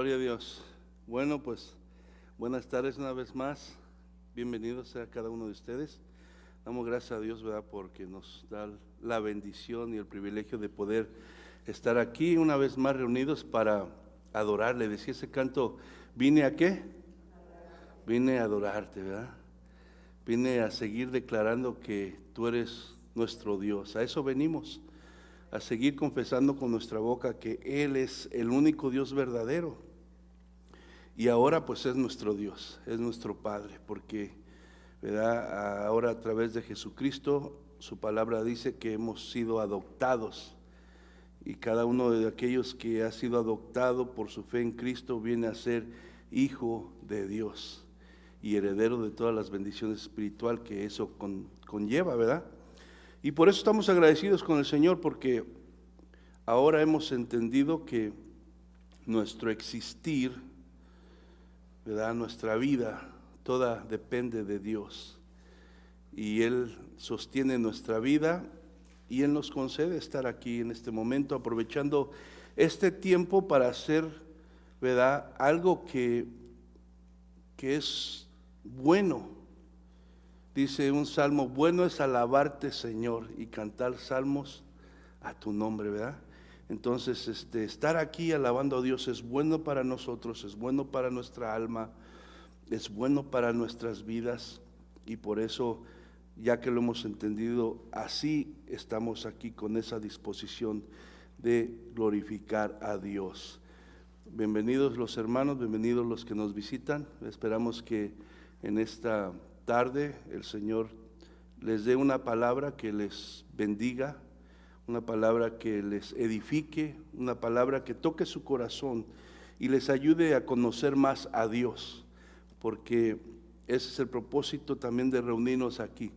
Gloria a Dios. Bueno, pues buenas tardes una vez más. Bienvenidos a cada uno de ustedes. Damos gracias a Dios, ¿verdad? Porque nos da la bendición y el privilegio de poder estar aquí una vez más reunidos para adorarle. Decía ese canto, ¿vine a qué? Vine a adorarte, ¿verdad? Vine a seguir declarando que tú eres nuestro Dios. A eso venimos, a seguir confesando con nuestra boca que Él es el único Dios verdadero. Y ahora pues es nuestro Dios, es nuestro Padre, porque, ¿verdad? Ahora a través de Jesucristo, su palabra dice que hemos sido adoptados. Y cada uno de aquellos que ha sido adoptado por su fe en Cristo viene a ser hijo de Dios y heredero de todas las bendiciones espirituales que eso conlleva, ¿verdad? Y por eso estamos agradecidos con el Señor, porque ahora hemos entendido que nuestro existir, ¿verdad? Nuestra vida, toda depende de Dios. Y Él sostiene nuestra vida y Él nos concede estar aquí en este momento, aprovechando este tiempo para hacer, ¿verdad? Algo que es bueno. Dice un salmo, bueno es alabarte, Señor, y cantar salmos a tu nombre, ¿verdad? Entonces, estar aquí alabando a Dios es bueno para nosotros, es bueno para nuestra alma, es bueno para nuestras vidas, y por eso, ya que lo hemos entendido, así estamos aquí con esa disposición de glorificar a Dios. Bienvenidos los hermanos, bienvenidos los que nos visitan. Esperamos que en esta tarde el Señor les dé una palabra que les bendiga, una palabra que les edifique, una palabra que toque su corazón y les ayude a conocer más a Dios, porque ese es el propósito también de reunirnos aquí,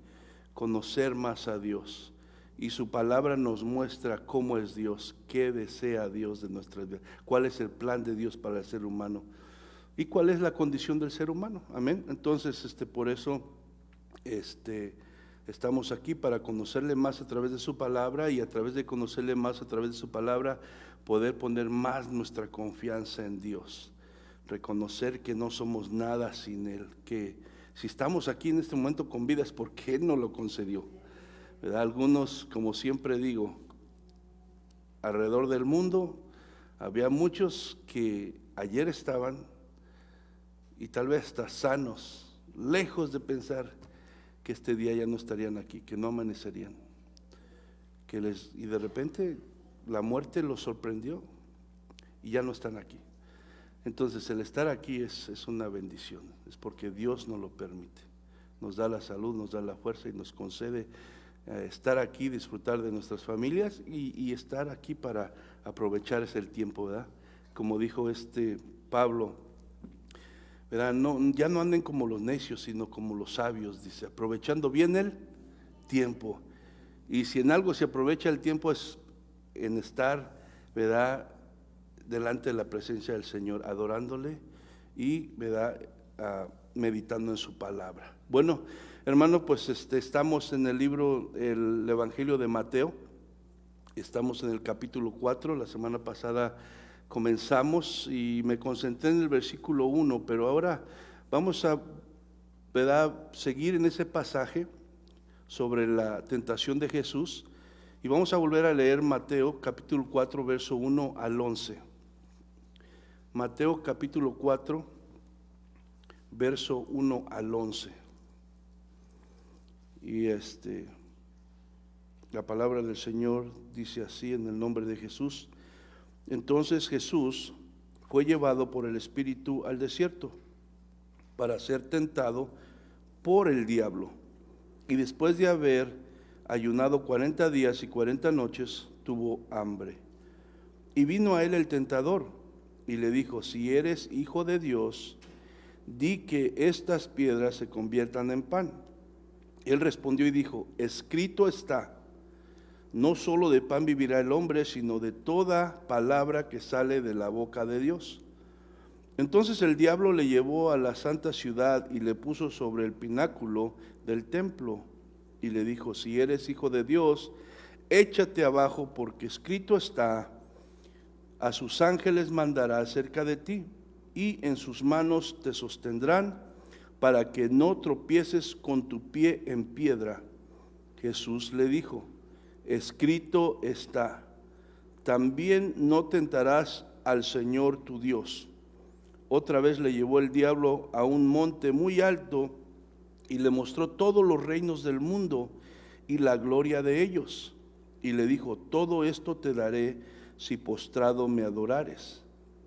conocer más a Dios. Y su palabra nos muestra cómo es Dios, qué desea Dios de nuestras vidas, cuál es el plan de Dios para el ser humano y cuál es la condición del ser humano. Amén. Entonces, por eso estamos aquí para conocerle más a través de su palabra, y a través de conocerle más a través de su palabra poder poner más nuestra confianza en Dios, reconocer que no somos nada sin Él, que si estamos aquí en este momento con vida es porque Él nos lo concedió, ¿verdad? Algunos, como siempre digo, alrededor del mundo había muchos que ayer estaban y tal vez hasta sanos, lejos de pensar que este día ya no estarían aquí, que no amanecerían, y de repente la muerte los sorprendió y ya no están aquí. Entonces el estar aquí es una bendición, es porque Dios nos lo permite, nos da la salud, nos da la fuerza y nos concede estar aquí, disfrutar de nuestras familias y estar aquí para aprovechar ese tiempo, ¿verdad? Como dijo Pablo, ¿verdad? Ya no anden como los necios, sino como los sabios, dice, aprovechando bien el tiempo. Y si en algo se aprovecha el tiempo es en estar, ¿verdad?, delante de la presencia del Señor, adorándole y, ¿verdad?, meditando en su palabra. Bueno, hermano, pues estamos en el libro, el Evangelio de Mateo, estamos en el capítulo 4, la semana pasada comenzamos y me concentré en el versículo 1, pero ahora vamos a, ¿verdad?, seguir en ese pasaje sobre la tentación de Jesús, y vamos a volver a leer Mateo capítulo 4, verso 1 al 11. Mateo capítulo 4, verso 1 al 11. Y la palabra del Señor dice así, en el nombre de Jesús. Entonces Jesús fue llevado por el Espíritu al desierto para ser tentado por el diablo. Y después de haber ayunado 40 días y 40 noches, tuvo hambre. Y vino a él el tentador y le dijo, si eres hijo de Dios, di que estas piedras se conviertan en pan. Él respondió y dijo, escrito está, no solo de pan vivirá el hombre, sino de toda palabra que sale de la boca de Dios. Entonces el diablo le llevó a la santa ciudad y le puso sobre el pináculo del templo y le dijo, si eres hijo de Dios, échate abajo, porque escrito está, a sus ángeles mandará acerca de ti, y en sus manos te sostendrán para que no tropieces con tu pie en piedra. Jesús le dijo: escrito está, también no tentarás al Señor tu Dios. Otra vez le llevó el diablo a un monte muy alto y le mostró todos los reinos del mundo y la gloria de ellos. Y le dijo: todo esto te daré si postrado me adorares.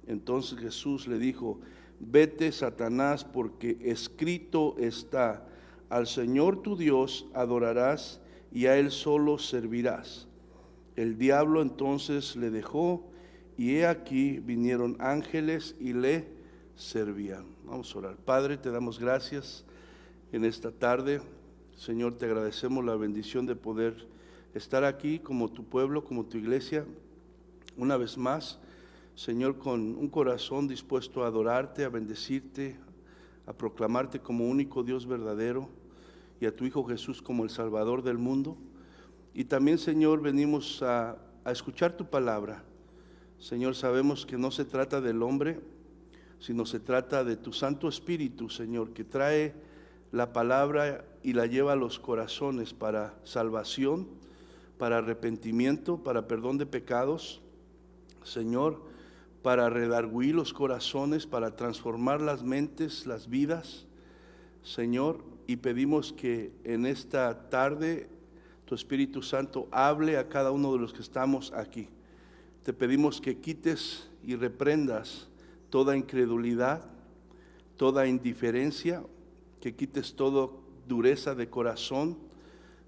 Entonces Jesús le dijo: vete, Satanás, porque escrito está, al Señor tu Dios adorarás y a Él solo servirás. El diablo entonces le dejó, y he aquí vinieron ángeles y le servían. Vamos a orar. Padre, te damos gracias en esta tarde. Señor, te agradecemos la bendición de poder estar aquí como tu pueblo, como tu iglesia, una vez más, Señor, con un corazón dispuesto a adorarte, a bendecirte, a proclamarte como único Dios verdadero y a tu Hijo Jesús como el Salvador del mundo. Y también, Señor, venimos a escuchar tu palabra. Señor, sabemos que no se trata del hombre, sino se trata de tu Santo Espíritu, Señor, que trae la palabra y la lleva a los corazones para salvación, para arrepentimiento, para perdón de pecados, Señor, para redarguir los corazones, para transformar las mentes, las vidas, Señor, y pedimos que en esta tarde tu Espíritu Santo hable a cada uno de los que estamos aquí. Te pedimos que quites y reprendas toda incredulidad, toda indiferencia, que quites toda dureza de corazón,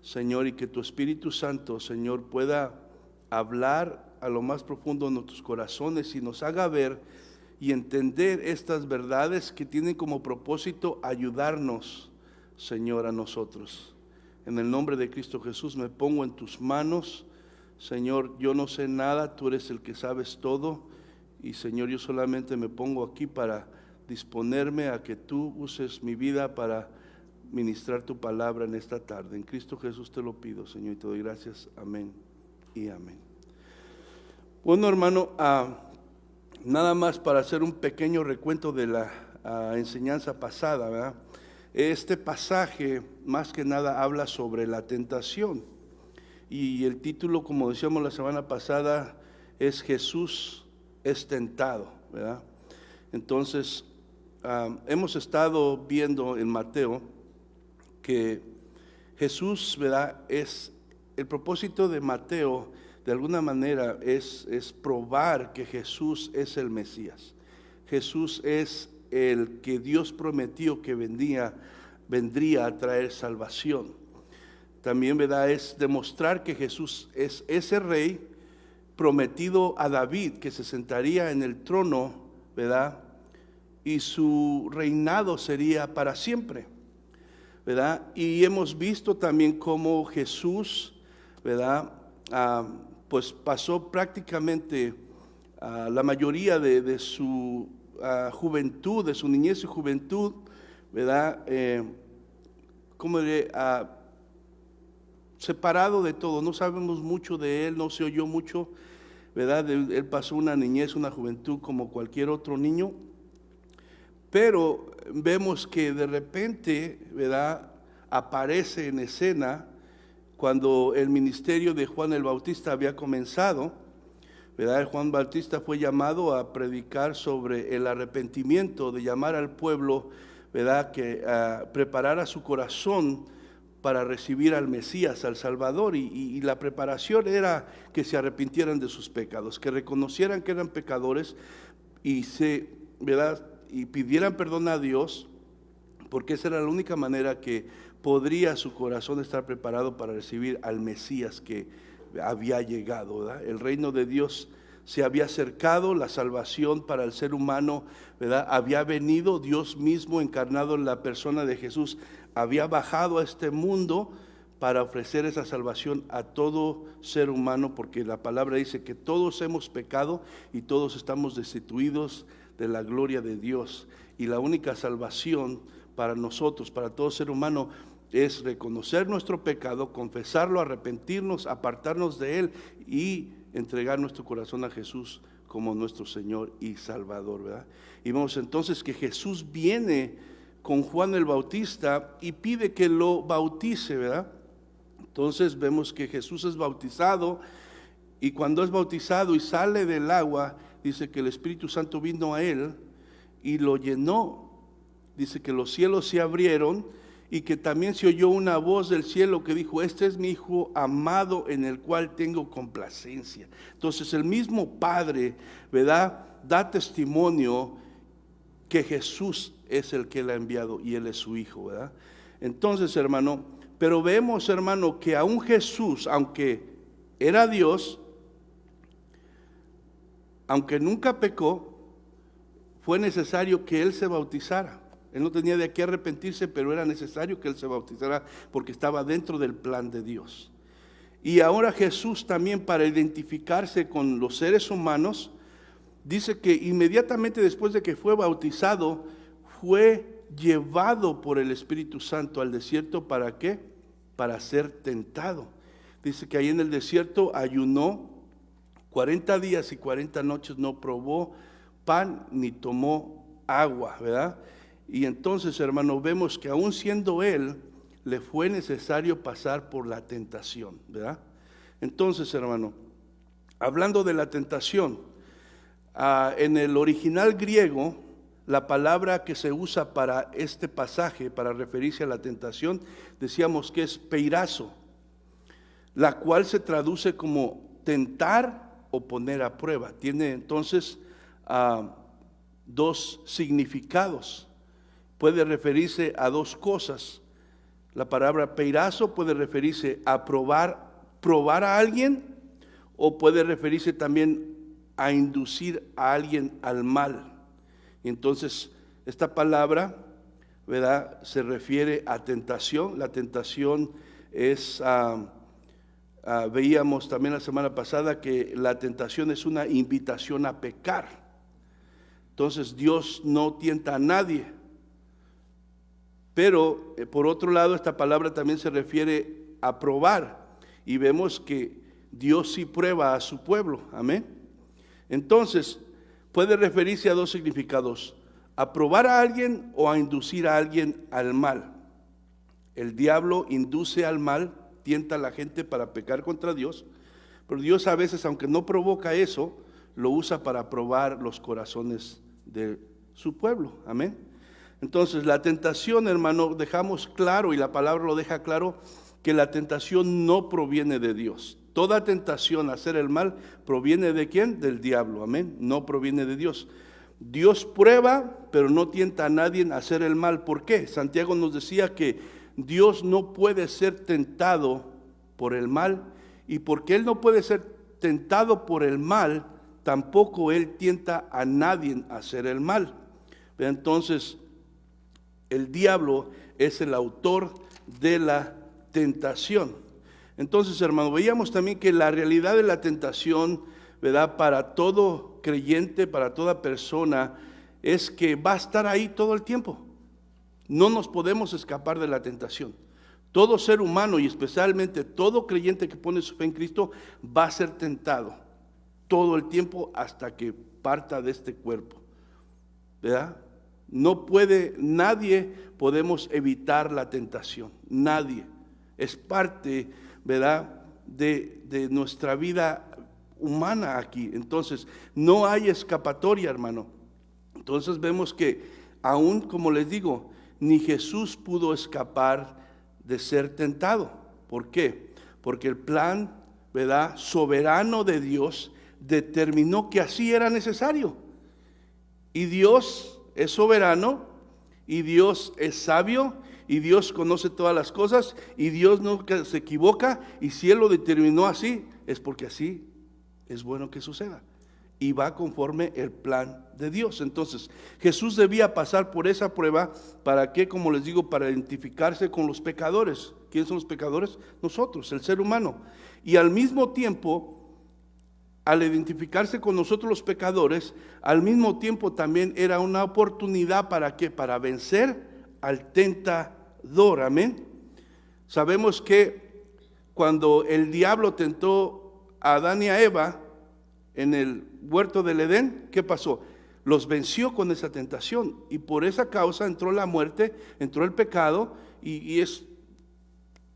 Señor, y que tu Espíritu Santo, Señor, pueda hablar a lo más profundo de nuestros corazones y nos haga ver y entender estas verdades que tienen como propósito ayudarnos, Señor, a nosotros. En el nombre de Cristo Jesús me pongo en tus manos, Señor. Yo no sé nada, tú eres el que sabes todo, y Señor, yo solamente me pongo aquí para disponerme a que tú uses mi vida para ministrar tu palabra en esta tarde. En Cristo Jesús te lo pido, Señor, y te doy gracias. Amén y amén. Bueno, hermano, nada más para hacer un pequeño recuento de la enseñanza pasada, ¿verdad? Este pasaje más que nada habla sobre la tentación, y el título, como decíamos la semana pasada, es Jesús es tentado, ¿verdad? Entonces, hemos estado viendo en Mateo que Jesús, ¿verdad? Es el propósito de Mateo, de alguna manera, es probar que Jesús es el Mesías. Jesús es el que Dios prometió que vendría a traer salvación. También, ¿verdad?, es demostrar que Jesús es ese rey prometido a David, que se sentaría en el trono, ¿verdad?, y su reinado sería para siempre, ¿verdad? Y hemos visto también cómo Jesús, ¿verdad?, pues pasó prácticamente la mayoría de su juventud, de su niñez y juventud, ¿verdad?, ¿cómo diré?, separado de todo. No sabemos mucho de él, no se oyó mucho, ¿verdad? Él pasó una niñez, una juventud como cualquier otro niño, pero vemos que de repente, ¿verdad?, aparece en escena cuando el ministerio de Juan el Bautista había comenzado, ¿verdad? Juan Bautista fue llamado a predicar sobre el arrepentimiento, de llamar al pueblo, ¿verdad?, que preparara su corazón para recibir al Mesías, al Salvador, y la preparación era que se arrepintieran de sus pecados, que reconocieran que eran pecadores ¿verdad?, y pidieran perdón a Dios, porque esa era la única manera que podría su corazón estar preparado para recibir al Mesías que había llegado, ¿verdad? El reino de Dios se había acercado, la salvación para el ser humano, ¿verdad?, había venido. Dios mismo, encarnado en la persona de Jesús, había bajado a este mundo para ofrecer esa salvación a todo ser humano, porque la palabra dice que todos hemos pecado y todos estamos destituidos de la gloria de Dios, y la única salvación para nosotros, para todo ser humano, es reconocer nuestro pecado, confesarlo, arrepentirnos, apartarnos de él y entregar nuestro corazón a Jesús como nuestro Señor y Salvador, ¿verdad? Y vemos entonces que Jesús viene con Juan el Bautista y pide que lo bautice, ¿verdad? Entonces vemos que Jesús es bautizado, y cuando es bautizado y sale del agua, dice que el Espíritu Santo vino a él y lo llenó. Dice que los cielos se abrieron y que también se oyó una voz del cielo que dijo: este es mi Hijo amado en el cual tengo complacencia. Entonces el mismo Padre, ¿verdad?, da testimonio que Jesús es el que él ha enviado y él es su Hijo, ¿verdad? Entonces, hermano, pero vemos, hermano, que aún Jesús, aunque era Dios, aunque nunca pecó, fue necesario que él se bautizara. Él no tenía de qué arrepentirse, pero era necesario que él se bautizara porque estaba dentro del plan de Dios. Y ahora Jesús también, para identificarse con los seres humanos, dice que inmediatamente después de que fue bautizado, fue llevado por el Espíritu Santo al desierto. ¿Para qué? Para ser tentado. Dice que ahí en el desierto ayunó 40 días y 40 noches, no probó pan ni tomó agua, ¿verdad? Y entonces, hermano, vemos que aún siendo él, le fue necesario pasar por la tentación, ¿verdad? Entonces, hermano, hablando de la tentación, en el original griego, la palabra que se usa para este pasaje, para referirse a la tentación, decíamos que es peirazo, la cual se traduce como tentar o poner a prueba. Tiene entonces dos significados. Puede referirse a dos cosas. La palabra peirazo puede referirse a probar a alguien, o puede referirse también a inducir a alguien al mal. Entonces, esta palabra, ¿verdad?, se refiere a tentación. La tentación es, veíamos también la semana pasada que la tentación es una invitación a pecar. Entonces, Dios no tienta a nadie. Pero, por otro lado, esta palabra también se refiere a probar. Y vemos que Dios sí prueba a su pueblo. Amén. Entonces, puede referirse a dos significados: a probar a alguien o a inducir a alguien al mal. El diablo induce al mal, tienta a la gente para pecar contra Dios, pero Dios a veces, aunque no provoca eso, lo usa para probar los corazones de su pueblo. Amén. Entonces, la tentación, hermano, dejamos claro, y la palabra lo deja claro, que la tentación no proviene de Dios. Toda tentación a hacer el mal proviene de ¿quién? Del diablo, amén. No proviene de Dios. Dios prueba, pero no tienta a nadie a hacer el mal. ¿Por qué? Santiago nos decía que Dios no puede ser tentado por el mal, y porque Él no puede ser tentado por el mal, tampoco Él tienta a nadie a hacer el mal. Entonces, el diablo es el autor de la tentación. Entonces, hermano, veíamos también que la realidad de la tentación, ¿verdad?, para todo creyente, para toda persona, es que va a estar ahí todo el tiempo. No nos podemos escapar de la tentación. Todo ser humano, y especialmente todo creyente que pone su fe en Cristo, va a ser tentado todo el tiempo hasta que parta de este cuerpo, ¿verdad? Nadie podemos evitar la tentación, nadie. Es parte, ¿verdad?, de nuestra vida humana aquí. Entonces, no hay escapatoria, hermano. Entonces vemos que aún, como les digo, ni Jesús pudo escapar de ser tentado. ¿Por qué? Porque el plan, ¿verdad?, soberano de Dios determinó que así era necesario. Y Dios es soberano, y Dios es sabio, y Dios conoce todas las cosas, y Dios nunca se equivoca, y si Él lo determinó así, es porque así es bueno que suceda, y va conforme el plan de Dios. Entonces, Jesús debía pasar por esa prueba. ¿Para qué? Como les digo, para identificarse con los pecadores. ¿Quiénes son los pecadores? Nosotros, el ser humano. Y al mismo tiempo, al identificarse con nosotros los pecadores, al mismo tiempo también era una oportunidad ¿para qué? Para vencer al tentador. Amén. Sabemos que cuando el diablo tentó a Adán y a Eva, en el huerto del Edén, ¿qué pasó? Los venció con esa tentación y por esa causa entró la muerte, entró el pecado y es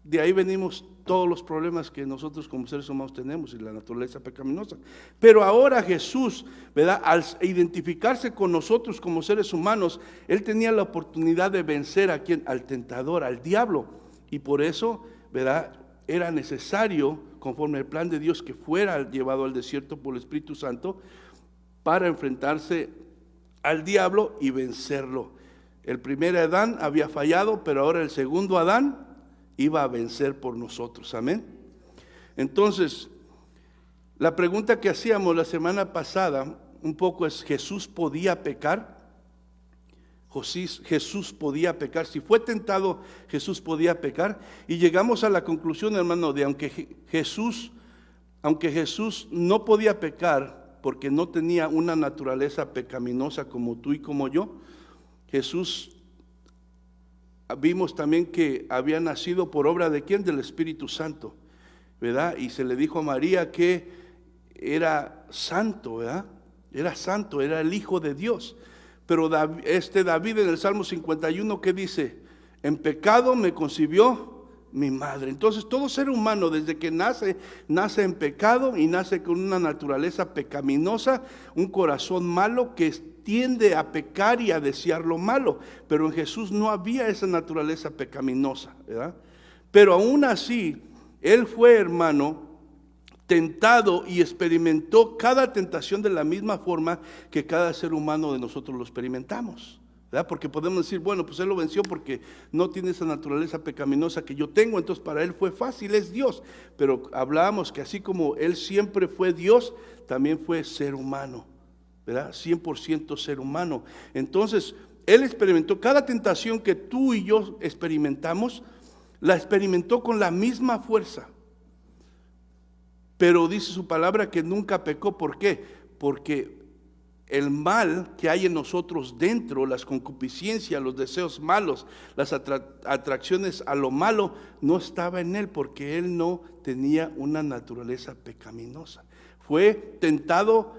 de ahí venimos todos los problemas que nosotros como seres humanos tenemos y la naturaleza pecaminosa. Pero ahora Jesús, ¿verdad? Al identificarse con nosotros como seres humanos, Él tenía la oportunidad de vencer a quien, al tentador, al diablo. Y por eso, ¿verdad? Era necesario, conforme al plan de Dios, que fuera llevado al desierto por el Espíritu Santo para enfrentarse al diablo y vencerlo. El primer Adán había fallado, pero ahora el segundo Adán iba a vencer por nosotros, amén. Entonces, la pregunta que hacíamos la semana pasada un poco es: ¿Jesús podía pecar? Jesús podía pecar. Si fue tentado, Jesús podía pecar. Y llegamos a la conclusión, hermano, de aunque Jesús no podía pecar porque no tenía una naturaleza pecaminosa como tú y como yo, Jesús vimos también que había nacido por obra de ¿quién? Del Espíritu Santo, ¿verdad? Y se le dijo a María que era santo, ¿verdad? Era santo, era el Hijo de Dios. Pero David en el Salmo 51, ¿qué dice? En pecado me concibió mi madre. Entonces todo ser humano desde que nace en pecado y nace con una naturaleza pecaminosa, un corazón malo que tiende a pecar y a desear lo malo. Pero en Jesús no había esa naturaleza pecaminosa, ¿verdad? Pero aún así, Él fue, hermano, tentado y experimentó cada tentación de la misma forma que cada ser humano de nosotros lo experimentamos, ¿verdad? Porque podemos decir, bueno, pues Él lo venció porque no tiene esa naturaleza pecaminosa que yo tengo, entonces para Él fue fácil, es Dios. Pero hablábamos que así como Él siempre fue Dios, también fue ser humano, ¿verdad? 100% ser humano. Entonces, Él experimentó cada tentación que tú y yo experimentamos, la experimentó con la misma fuerza. Pero dice su palabra que nunca pecó. ¿Por qué? Porque el mal que hay en nosotros dentro, las concupiscencias, los deseos malos, las atracciones a lo malo, no estaba en Él porque Él no tenía una naturaleza pecaminosa. Fue tentado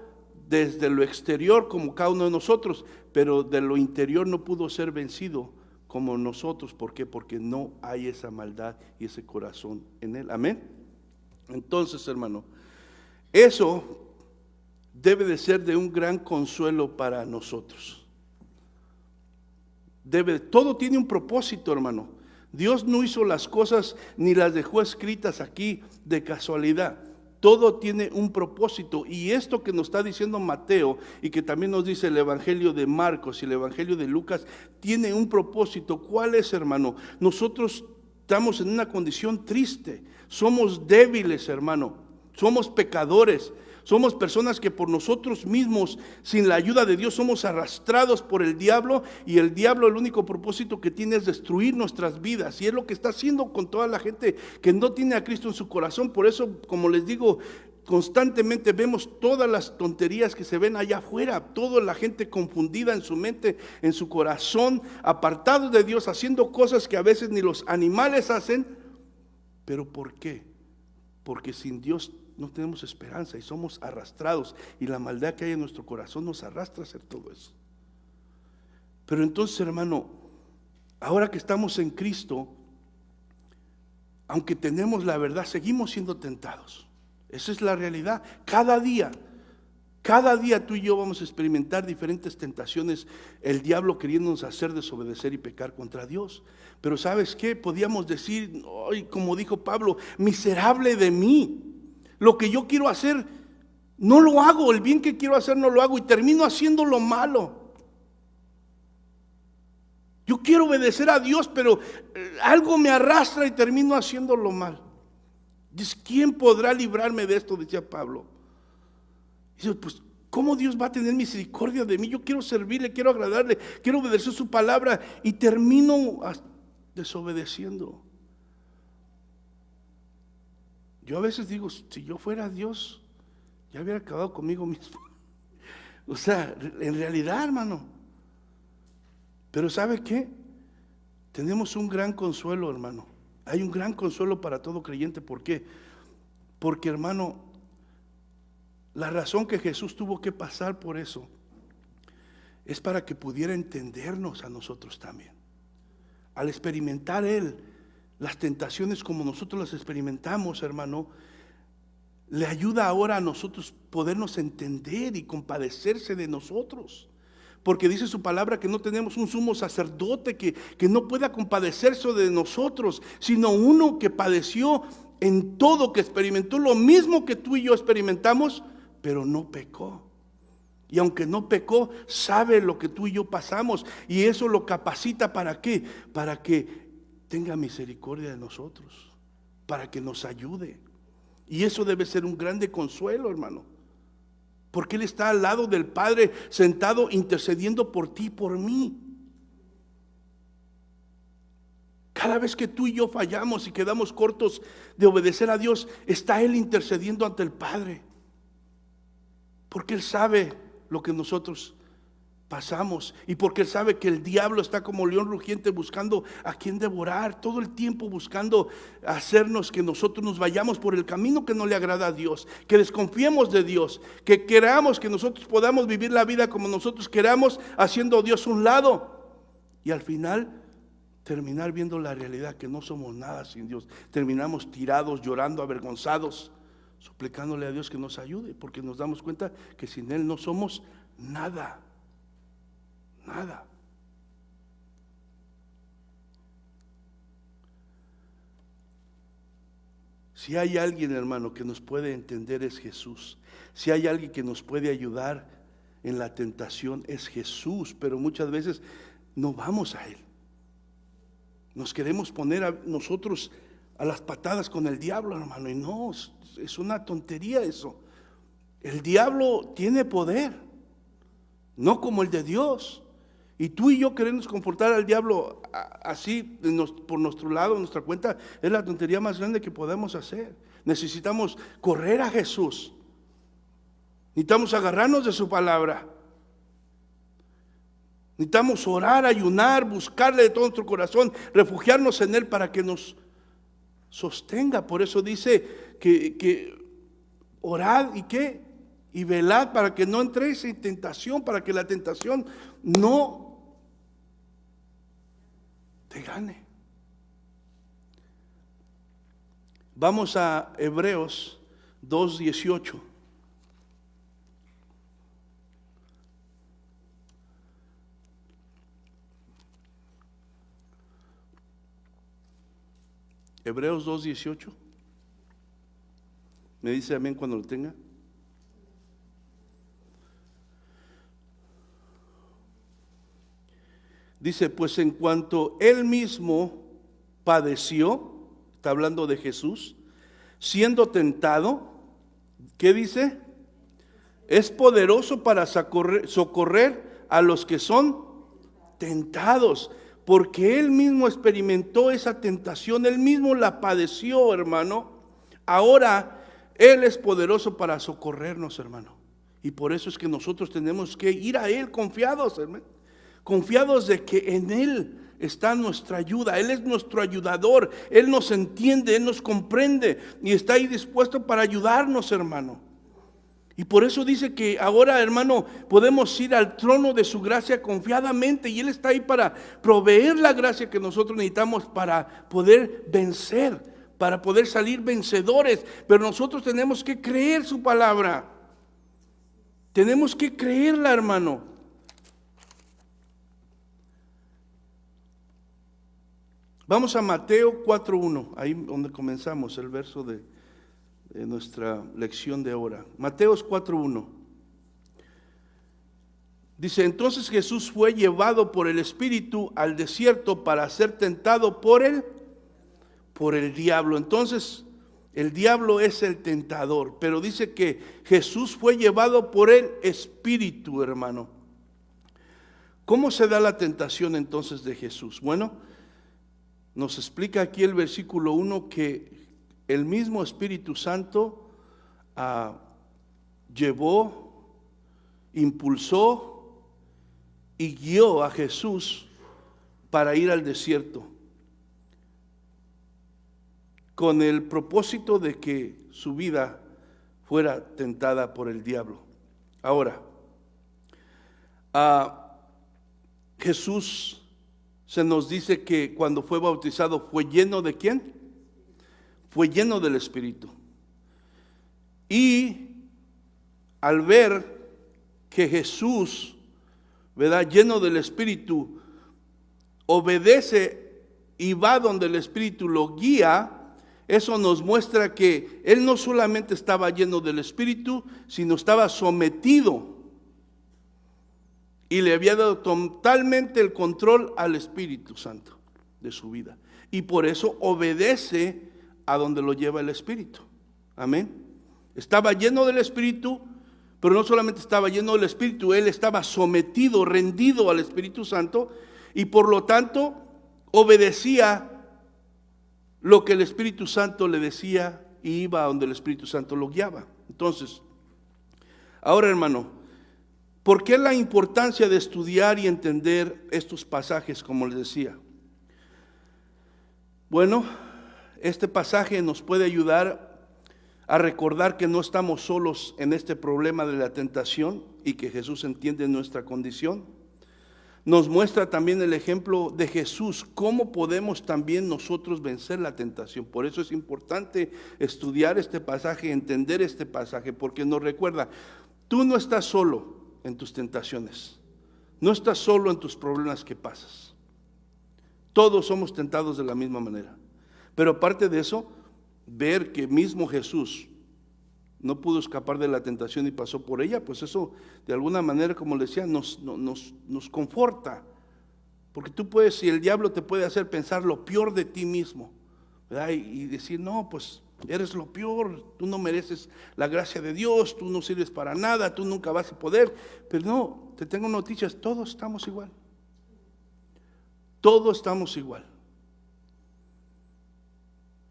desde lo exterior como cada uno de nosotros, pero de lo interior no pudo ser vencido como nosotros. ¿Por qué? Porque no hay esa maldad y ese corazón en Él. Amén. Entonces, hermano, eso debe de ser de un gran consuelo para nosotros. Todo tiene un propósito, hermano. Dios no hizo las cosas ni las dejó escritas aquí de casualidad. Todo tiene un propósito, y esto que nos está diciendo Mateo y que también nos dice el Evangelio de Marcos y el Evangelio de Lucas tiene un propósito. ¿Cuál es, hermano? Nosotros estamos en una condición triste, somos débiles, hermano, somos pecadores, somos personas que por nosotros mismos, sin la ayuda de Dios, somos arrastrados por el diablo, y el diablo el único propósito que tiene es destruir nuestras vidas, y es lo que está haciendo con toda la gente que no tiene a Cristo en su corazón. Por eso, como les digo, constantemente vemos todas las tonterías que se ven allá afuera, toda la gente confundida en su mente, en su corazón, apartados de Dios, haciendo cosas que a veces ni los animales hacen. ¿Pero por qué? Porque sin Dios no tenemos esperanza y somos arrastrados, y la maldad que hay en nuestro corazón nos arrastra a hacer todo eso. Pero entonces, hermano, ahora que estamos en Cristo, aunque tenemos la verdad, seguimos siendo tentados. Esa es la realidad. Cada día tú y yo vamos a experimentar diferentes tentaciones, el diablo queriéndonos hacer desobedecer y pecar contra Dios. Pero ¿sabes qué? Podíamos decir, como dijo Pablo, miserable de mí. Lo que yo quiero hacer, no lo hago. El bien que quiero hacer, no lo hago, y termino haciendo lo malo. Yo quiero obedecer a Dios, pero algo me arrastra y termino haciendo lo mal. Dice, ¿quién podrá librarme de esto? Decía Pablo. Dice, pues, ¿cómo Dios va a tener misericordia de mí? Yo quiero servirle, quiero agradarle, quiero obedecer su palabra, y termino desobedeciendo. Yo a veces digo, si yo fuera Dios, ya hubiera acabado conmigo mismo. O sea, en realidad, hermano. Pero ¿sabe qué? Tenemos un gran consuelo, hermano. Hay un gran consuelo para todo creyente. ¿Por qué? Porque, hermano, La razón que Jesús tuvo que pasar por eso es para que pudiera entendernos a nosotros también. Al experimentar Él las tentaciones como nosotros las experimentamos, hermano, le ayuda ahora a nosotros podernos entender y compadecerse de nosotros. Porque dice su palabra que no tenemos un sumo sacerdote que no pueda compadecerse de nosotros, sino uno que padeció en todo, que experimentó lo mismo que tú y yo experimentamos, pero no pecó. Y aunque no pecó, sabe lo que tú y yo pasamos. Y eso lo capacita ¿para qué? Para que tenga misericordia de nosotros, para que nos ayude. Y eso debe ser un grande consuelo, hermano. Porque Él está al lado del Padre, sentado, intercediendo por ti y por mí. Cada vez que tú y yo fallamos y quedamos cortos de obedecer a Dios, está Él intercediendo ante el Padre. Porque Él sabe lo que nosotros pasamos, y porque Él sabe que el diablo está como león rugiente buscando a quien devorar, todo el tiempo buscando hacernos que nosotros nos vayamos por el camino que no le agrada a Dios, que desconfiemos de Dios, que queramos que nosotros podamos vivir la vida como nosotros queramos, haciendo a Dios un lado, y al final terminar viendo la realidad que no somos nada sin Dios. Terminamos tirados, llorando, avergonzados, suplicándole a Dios que nos ayude, porque nos damos cuenta que sin Él no somos nada. Nada. Si hay alguien, hermano, que nos puede entender, es Jesús. Si hay alguien que nos puede ayudar en la tentación, es Jesús. Pero muchas veces no vamos a Él. Nos queremos poner a nosotros a las patadas con el diablo, hermano. Y no, es una tontería eso. El diablo tiene poder, no como el de Dios. Y tú y yo queremos confortar al diablo así por nuestro lado, nuestra cuenta, es la tontería más grande que podemos hacer. Necesitamos correr a Jesús. Necesitamos agarrarnos de su palabra. Necesitamos orar, ayunar, buscarle de todo nuestro corazón, refugiarnos en Él para que nos sostenga. Por eso dice que orad y qué, y velad para que no entréis en tentación, para que la tentación no te gane. Vamos a Hebreos 2:18. Hebreos 2:18. Me dice amén cuando lo tenga. Dice, pues en cuanto Él mismo padeció, está hablando de Jesús, siendo tentado, ¿qué dice? Es poderoso para socorrer a los que son tentados, porque Él mismo experimentó esa tentación, Él mismo la padeció, hermano. Ahora Él es poderoso para socorrernos, hermano. Y por eso es que nosotros tenemos que ir a Él confiados, hermano. Confiados de que en Él está nuestra ayuda. Él es nuestro ayudador. Él nos entiende, Él nos comprende y está ahí dispuesto para ayudarnos, hermano. Y por eso dice que ahora, hermano, podemos ir al trono de su gracia confiadamente, y Él está ahí para proveer la gracia que nosotros necesitamos para poder vencer, para poder salir vencedores. Pero nosotros tenemos que creer su palabra. Tenemos que creerla, hermano. Vamos a Mateo 4:1, ahí donde comenzamos el verso de nuestra lección de ahora. Mateo 4:1. Dice, entonces Jesús fue llevado por el Espíritu al desierto para ser tentado por el diablo. Entonces, el diablo es el tentador, pero dice que Jesús fue llevado por el Espíritu, hermano. ¿Cómo se da la tentación entonces de Jesús? Bueno, nos explica aquí el versículo 1 que el mismo Espíritu Santo llevó, impulsó y guió a Jesús para ir al desierto, con el propósito de que su vida fuera tentada por el diablo. Ahora, Jesús se nos dice que cuando fue bautizado fue lleno ¿de quién? Fue lleno del Espíritu. Y al ver que Jesús, ¿verdad?, lleno del Espíritu, obedece y va donde el Espíritu lo guía, eso nos muestra que Él no solamente estaba lleno del Espíritu, sino estaba sometido y le había dado totalmente el control al Espíritu Santo de su vida. Y por eso obedece a donde lo lleva el Espíritu. Amén. Estaba lleno del Espíritu, pero no solamente estaba lleno del Espíritu, Él estaba sometido, rendido al Espíritu Santo, y por lo tanto obedecía lo que el Espíritu Santo le decía y iba a donde el Espíritu Santo lo guiaba. Entonces, ahora, hermano, ¿por qué la importancia de estudiar y entender estos pasajes, como les decía? Bueno, este pasaje nos puede ayudar a recordar que no estamos solos en este problema de la tentación y que Jesús entiende nuestra condición. Nos muestra también el ejemplo de Jesús, cómo podemos también nosotros vencer la tentación. Por eso es importante estudiar este pasaje, entender este pasaje, porque nos recuerda, tú no estás solo en tus tentaciones, no estás solo en tus problemas que pasas. Todos somos tentados de la misma manera. Pero aparte de eso, ver que mismo Jesús no pudo escapar de la tentación y pasó por ella, pues eso de alguna manera, como le decía, nos conforta. Porque tú puedes, si el diablo te puede hacer pensar lo peor de ti mismo, ¿verdad? Y decir, no, pues eres lo peor, tú no mereces la gracia de Dios, tú no sirves para nada, tú nunca vas a poder. Pero no, te tengo noticias, todos estamos igual. Todos estamos igual.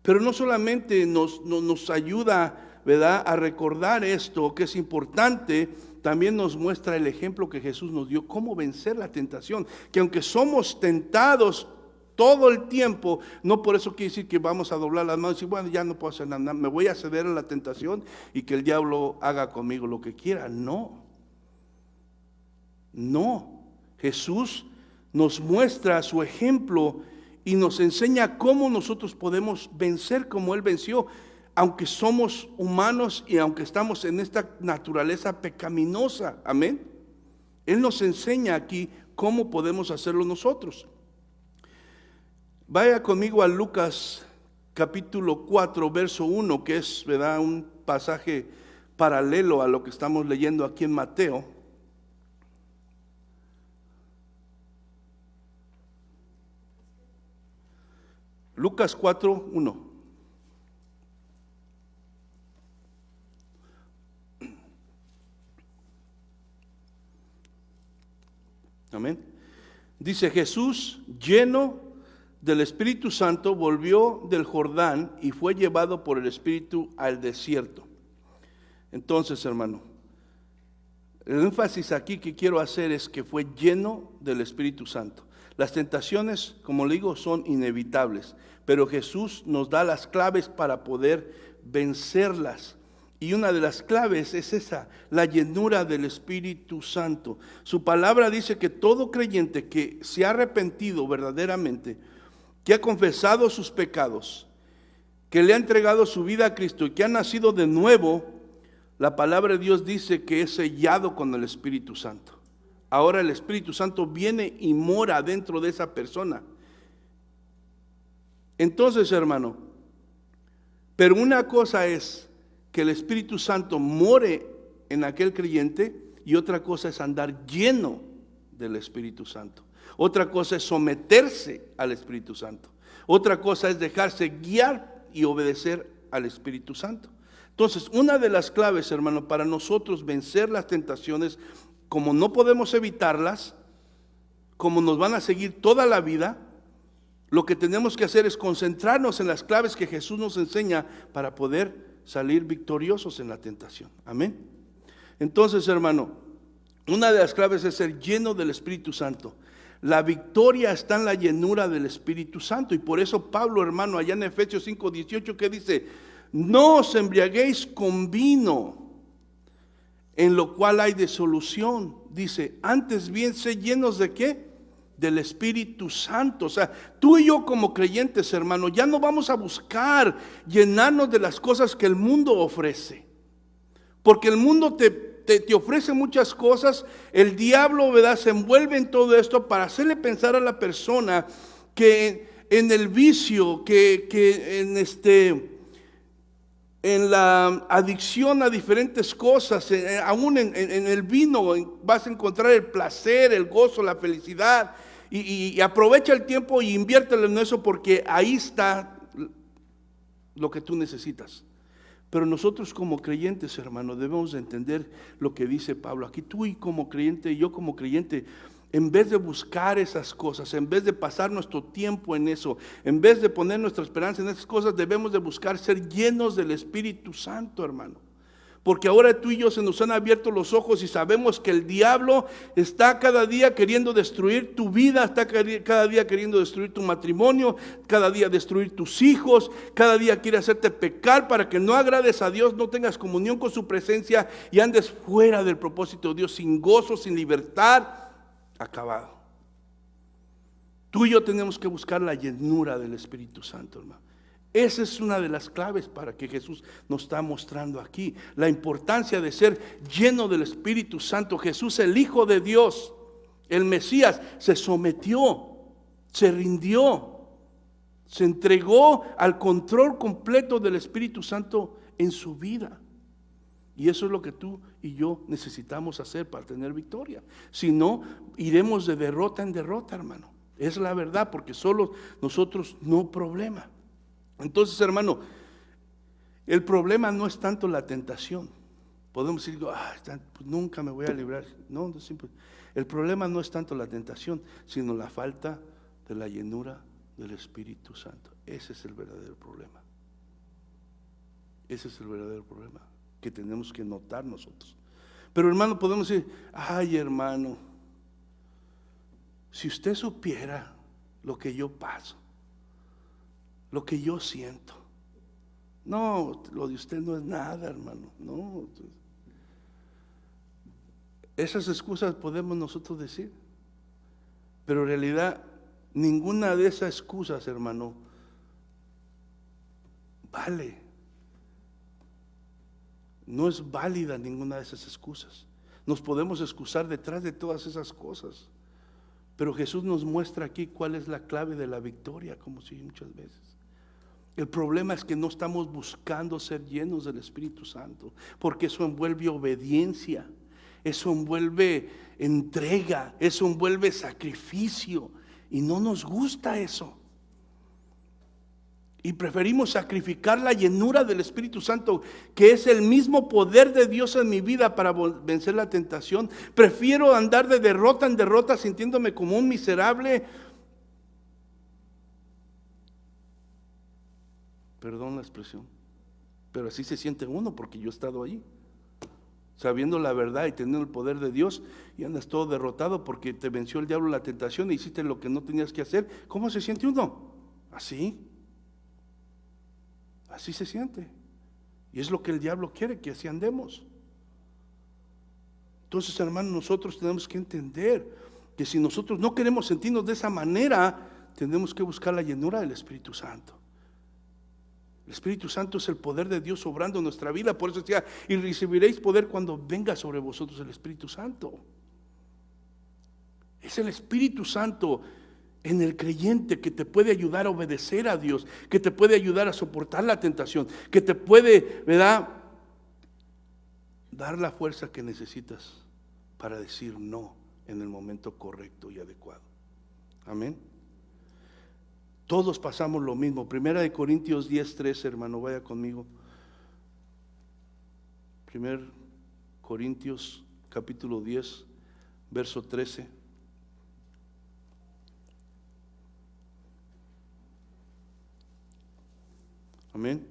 Pero no solamente nos ayuda, ¿verdad?, a recordar esto que es importante, también nos muestra el ejemplo que Jesús nos dio, cómo vencer la tentación. Que aunque somos tentados todo el tiempo, no por eso quiere decir que vamos a doblar las manos y bueno, ya no puedo hacer nada, me voy a ceder a la tentación y que el diablo haga conmigo lo que quiera. No, Jesús nos muestra su ejemplo y nos enseña cómo nosotros podemos vencer como Él venció, aunque somos humanos y aunque estamos en esta naturaleza pecaminosa. Amén. Él nos enseña aquí cómo podemos hacerlo nosotros. Vaya conmigo a Lucas capítulo 4, verso 1, que es, ¿verdad?, un pasaje paralelo a lo que estamos leyendo aquí en Mateo. Lucas 4, 1. Amén. Dice: Jesús, lleno del Espíritu Santo, volvió del Jordán y fue llevado por el Espíritu al desierto. Entonces, hermano, el énfasis aquí que quiero hacer es que fue lleno del Espíritu Santo. Las tentaciones, como le digo, son inevitables, pero Jesús nos da las claves para poder vencerlas. Y una de las claves es esa, la llenura del Espíritu Santo. Su palabra dice que todo creyente que se ha arrepentido verdaderamente, que ha confesado sus pecados, que le ha entregado su vida a Cristo y que ha nacido de nuevo, la palabra de Dios dice que es sellado con el Espíritu Santo. Ahora el Espíritu Santo viene y mora dentro de esa persona. Entonces, hermano, pero una cosa es que el Espíritu Santo more en aquel creyente y otra cosa es andar lleno del Espíritu Santo. Otra cosa es someterse al Espíritu Santo. Otra cosa es dejarse guiar y obedecer al Espíritu Santo. Entonces, una de las claves, hermano, para nosotros vencer las tentaciones, como no podemos evitarlas, como nos van a seguir toda la vida, lo que tenemos que hacer es concentrarnos en las claves que Jesús nos enseña para poder salir victoriosos en la tentación. Amén. Entonces, hermano, una de las claves es ser lleno del Espíritu Santo. La victoria está en la llenura del Espíritu Santo. Y por eso Pablo, hermano, allá en Efesios 5:18, ¿qué dice? no os embriaguéis con vino, en lo cual hay disolución. Dice, antes bien, sé llenos ¿de qué? Del Espíritu Santo. O sea, tú y yo como creyentes, hermano, ya no vamos a buscar llenarnos de las cosas que el mundo ofrece. Porque el mundo te ofrece muchas cosas. El diablo, ¿verdad?, se envuelve en todo esto para hacerle pensar a la persona que en el vicio, que en la adicción a diferentes cosas, aún en el vino vas a encontrar el placer, el gozo, la felicidad, y aprovecha el tiempo y inviértelo en eso, porque ahí está lo que tú necesitas. Pero nosotros como creyentes, hermano, debemos de entender lo que dice Pablo aquí. Tú y como creyente, y yo como creyente, en vez de buscar esas cosas, en vez de pasar nuestro tiempo en eso, en vez de poner nuestra esperanza en esas cosas, debemos de buscar ser llenos del Espíritu Santo, hermano. Porque ahora tú y yo se nos han abierto los ojos y sabemos que el diablo está cada día queriendo destruir tu vida, está cada día queriendo destruir tu matrimonio, cada día destruir tus hijos, cada día quiere hacerte pecar para que no agrades a Dios, no tengas comunión con su presencia y andes fuera del propósito de Dios, sin gozo, sin libertad. Acabado. Tú y yo tenemos que buscar la llenura del Espíritu Santo, hermano. Esa es una de las claves para que Jesús nos está mostrando aquí. La importancia de ser lleno del Espíritu Santo. Jesús, el Hijo de Dios, el Mesías, se sometió, se rindió, se entregó al control completo del Espíritu Santo en su vida. Y eso es lo que tú y yo necesitamos hacer para tener victoria. Si no, iremos de derrota en derrota, hermano. Es la verdad, porque solo nosotros no problema. Entonces, hermano, el problema no es tanto la tentación. Podemos decir, pues nunca me voy a librar. No, no es simple. El problema no es tanto la tentación, sino la falta de la llenura del Espíritu Santo. Ese es el verdadero problema. Ese es el verdadero problema que tenemos que notar nosotros. Pero, hermano, podemos decir, ay, hermano, si usted supiera lo que yo paso, lo que yo siento. No, lo de usted no es nada, hermano. No. Esas excusas podemos nosotros decir, pero en realidad ninguna de esas excusas, hermano, vale. No es válida ninguna de esas excusas. Nos podemos excusar detrás de todas esas cosas, pero Jesús nos muestra aquí cuál es la clave de la victoria, como si muchas veces. El problema es que no estamos buscando ser llenos del Espíritu Santo, porque eso envuelve obediencia, eso envuelve entrega, eso envuelve sacrificio, y no nos gusta eso. Y preferimos sacrificar la llenura del Espíritu Santo, que es el mismo poder de Dios en mi vida para vencer la tentación. Prefiero andar de derrota en derrota sintiéndome como un miserable. Perdón la expresión, pero así se siente uno, porque yo he estado ahí, sabiendo la verdad y teniendo el poder de Dios, y andas todo derrotado porque te venció el diablo la tentación y hiciste lo que no tenías que hacer. ¿Cómo se siente uno? Así se siente. Y es lo que el diablo quiere, que así andemos. Entonces, hermanos, nosotros tenemos que entender que si nosotros no queremos sentirnos de esa manera, tenemos que buscar la llenura del Espíritu Santo. El Espíritu Santo es el poder de Dios obrando en nuestra vida. Por eso decía, y recibiréis poder cuando venga sobre vosotros el Espíritu Santo. Es el Espíritu Santo en el creyente que te puede ayudar a obedecer a Dios, que te puede ayudar a soportar la tentación, que te puede, ¿verdad?, dar la fuerza que necesitas para decir no en el momento correcto y adecuado. Amén. Todos pasamos lo mismo. Primera de Corintios 10:13, hermano, vaya conmigo. 1 Corintios capítulo 10, verso 13. Amén.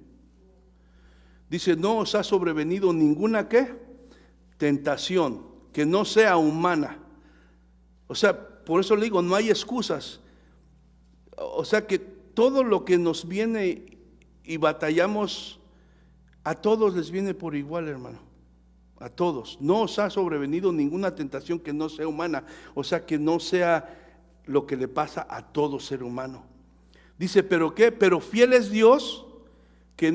Dice, no os ha sobrevenido ninguna ¿qué? Tentación que no sea humana. O sea, por eso le digo, no hay excusas. O sea que todo lo que nos viene y batallamos A todos les viene por igual, hermano. A todos. No os ha sobrevenido ninguna tentación que no sea humana. O sea, que no sea lo que le pasa a todo ser humano. Dice, ¿pero qué? Pero fiel es Dios que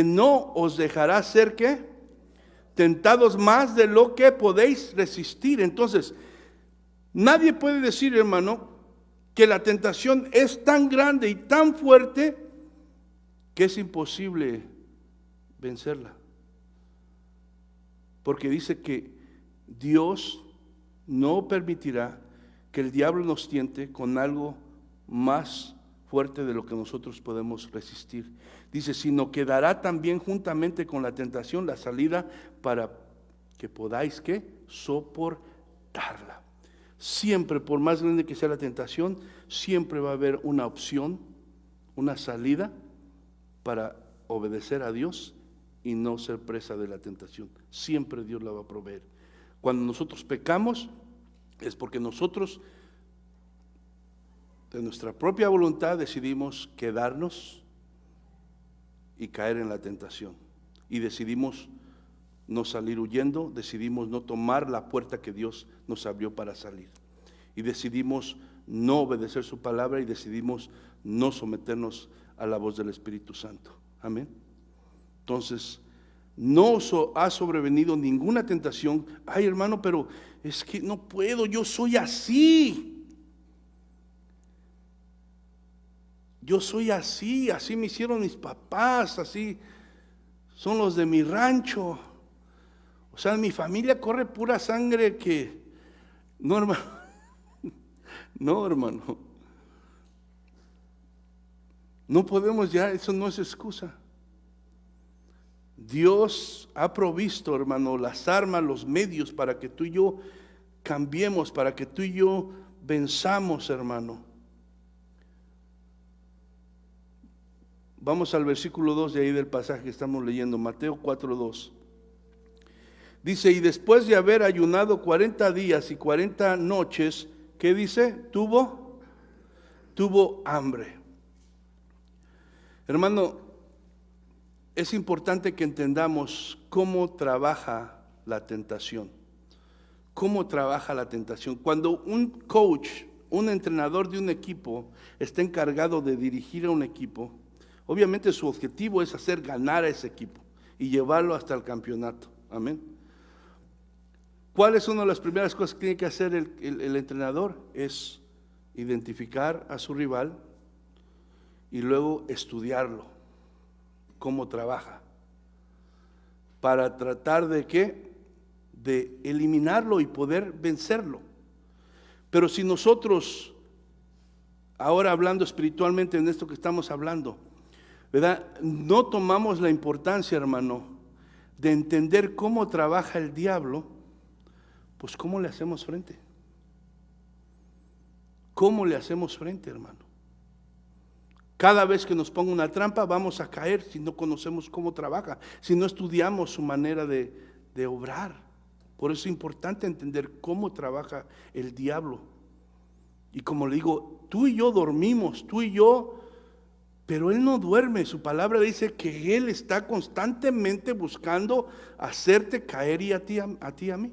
no os dejará ser, ¿qué? Tentados más de lo que podéis resistir. Entonces, nadie puede decir, hermano, que la tentación es tan grande y tan fuerte que es imposible vencerla. Porque dice que Dios no permitirá que el diablo nos tiente con algo más fuerte de lo que nosotros podemos resistir. Dice, sino que dará también juntamente con la tentación la salida para que podáis, ¿qué? Soportarla. Siempre, por más grande que sea la tentación, siempre va a haber una opción, una salida para obedecer a Dios y no ser presa de la tentación. Siempre Dios la va a proveer. Cuando nosotros pecamos, es porque nosotros, de nuestra propia voluntad, decidimos quedarnos y caer en la tentación. Y decidimos no salir huyendo, decidimos no tomar la puerta que Dios nos abrió para salir. Y decidimos no obedecer su palabra y decidimos no someternos a la voz del Espíritu Santo. Amén. Entonces, no os ha sobrevenido ninguna tentación. Ay, hermano, pero es que no puedo, yo soy así. Yo soy así, así me hicieron mis papás, así son los de mi rancho. O sea, en mi familia corre pura sangre que... No, hermano. No, hermano. No podemos ya, eso no es excusa. Dios ha provisto, hermano, las armas, los medios para que tú y yo cambiemos, para que tú y yo venzamos, hermano. Vamos al versículo 2 de ahí del pasaje que estamos leyendo, Mateo 4:2. Dice, y después de haber ayunado 40 días y 40 noches, ¿qué dice? Tuvo hambre. Hermano, es importante que entendamos cómo trabaja la tentación. ¿Cómo trabaja la tentación? Cuando un coach, un entrenador de un equipo, está encargado de dirigir a un equipo, obviamente su objetivo es hacer ganar a ese equipo y llevarlo hasta el campeonato. Amén. ¿Cuál es una de las primeras cosas que tiene que hacer el entrenador? Es identificar a su rival y luego estudiarlo. Cómo trabaja, para tratar de ¿qué? De eliminarlo y poder vencerlo. Pero si nosotros, ahora hablando espiritualmente en esto que estamos hablando, ¿verdad? No tomamos la importancia, hermano, de entender cómo trabaja el diablo, pues ¿cómo le hacemos frente? ¿Cómo le hacemos frente, hermano? Cada vez que nos ponga una trampa vamos a caer si no conocemos cómo trabaja, si no estudiamos su manera de obrar. Por eso es importante entender cómo trabaja el diablo. Y como le digo, tú y yo dormimos, tú y yo, pero él no duerme. Su palabra dice que él está constantemente buscando hacerte caer y a ti y a mí.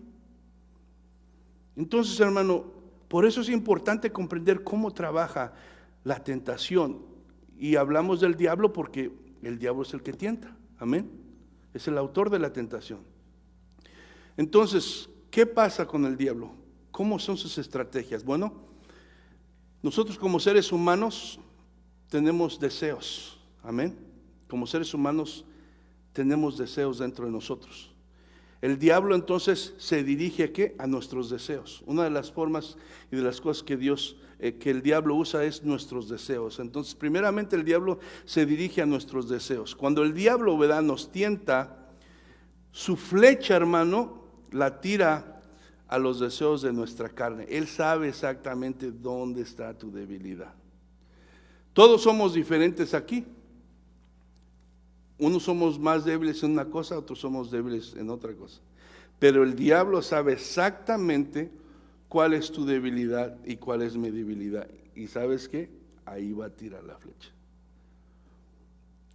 Entonces, hermano, por eso es importante comprender cómo trabaja la tentación. Y hablamos del diablo porque el diablo es el que tienta, amén. Es el autor de la tentación. Entonces, ¿qué pasa con el diablo? ¿Cómo son sus estrategias? Bueno, nosotros como seres humanos tenemos deseos, amén. Como seres humanos tenemos deseos dentro de nosotros. El diablo entonces se dirige ¿a qué? A nuestros deseos. Una de las formas y de las cosas que que el diablo usa es nuestros deseos. Entonces, primeramente el diablo se dirige a nuestros deseos. Cuando el diablo, ¿verdad?, nos tienta, su flecha, hermano, la tira a los deseos de nuestra carne. Él sabe exactamente dónde está tu debilidad. Todos somos diferentes aquí. Unos somos más débiles en una cosa, otros somos débiles en otra cosa. Pero el diablo sabe exactamente cuál es tu debilidad y cuál es mi debilidad. ¿Y sabes qué? Ahí va a tirar la flecha.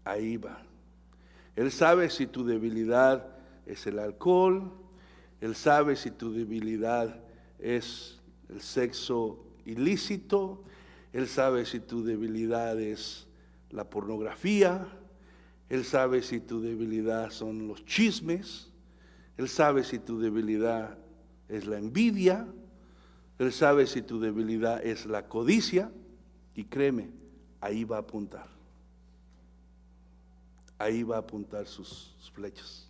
Ahí va. Él sabe si tu debilidad es el alcohol, Él sabe si tu debilidad es el sexo ilícito, Él sabe si tu debilidad es la pornografía, Él sabe si tu debilidad son los chismes, Él sabe si tu debilidad es la envidia, Él sabe si tu debilidad es la codicia, y créeme, ahí va a apuntar. Ahí va a apuntar sus flechas.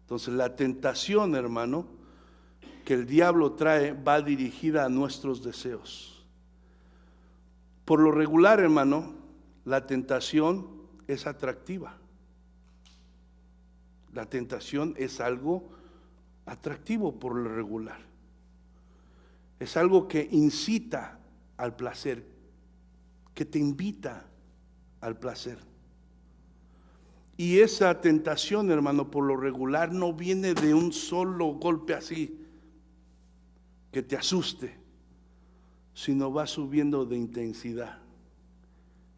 Entonces la tentación, hermano, que el diablo trae va dirigida a nuestros deseos. Por lo regular, hermano, la tentación es atractiva. La tentación es algo atractivo por lo regular. Es algo que incita al placer, que te invita al placer. Y esa tentación, hermano, por lo regular no viene de un solo golpe así que te asuste, sino va subiendo de intensidad.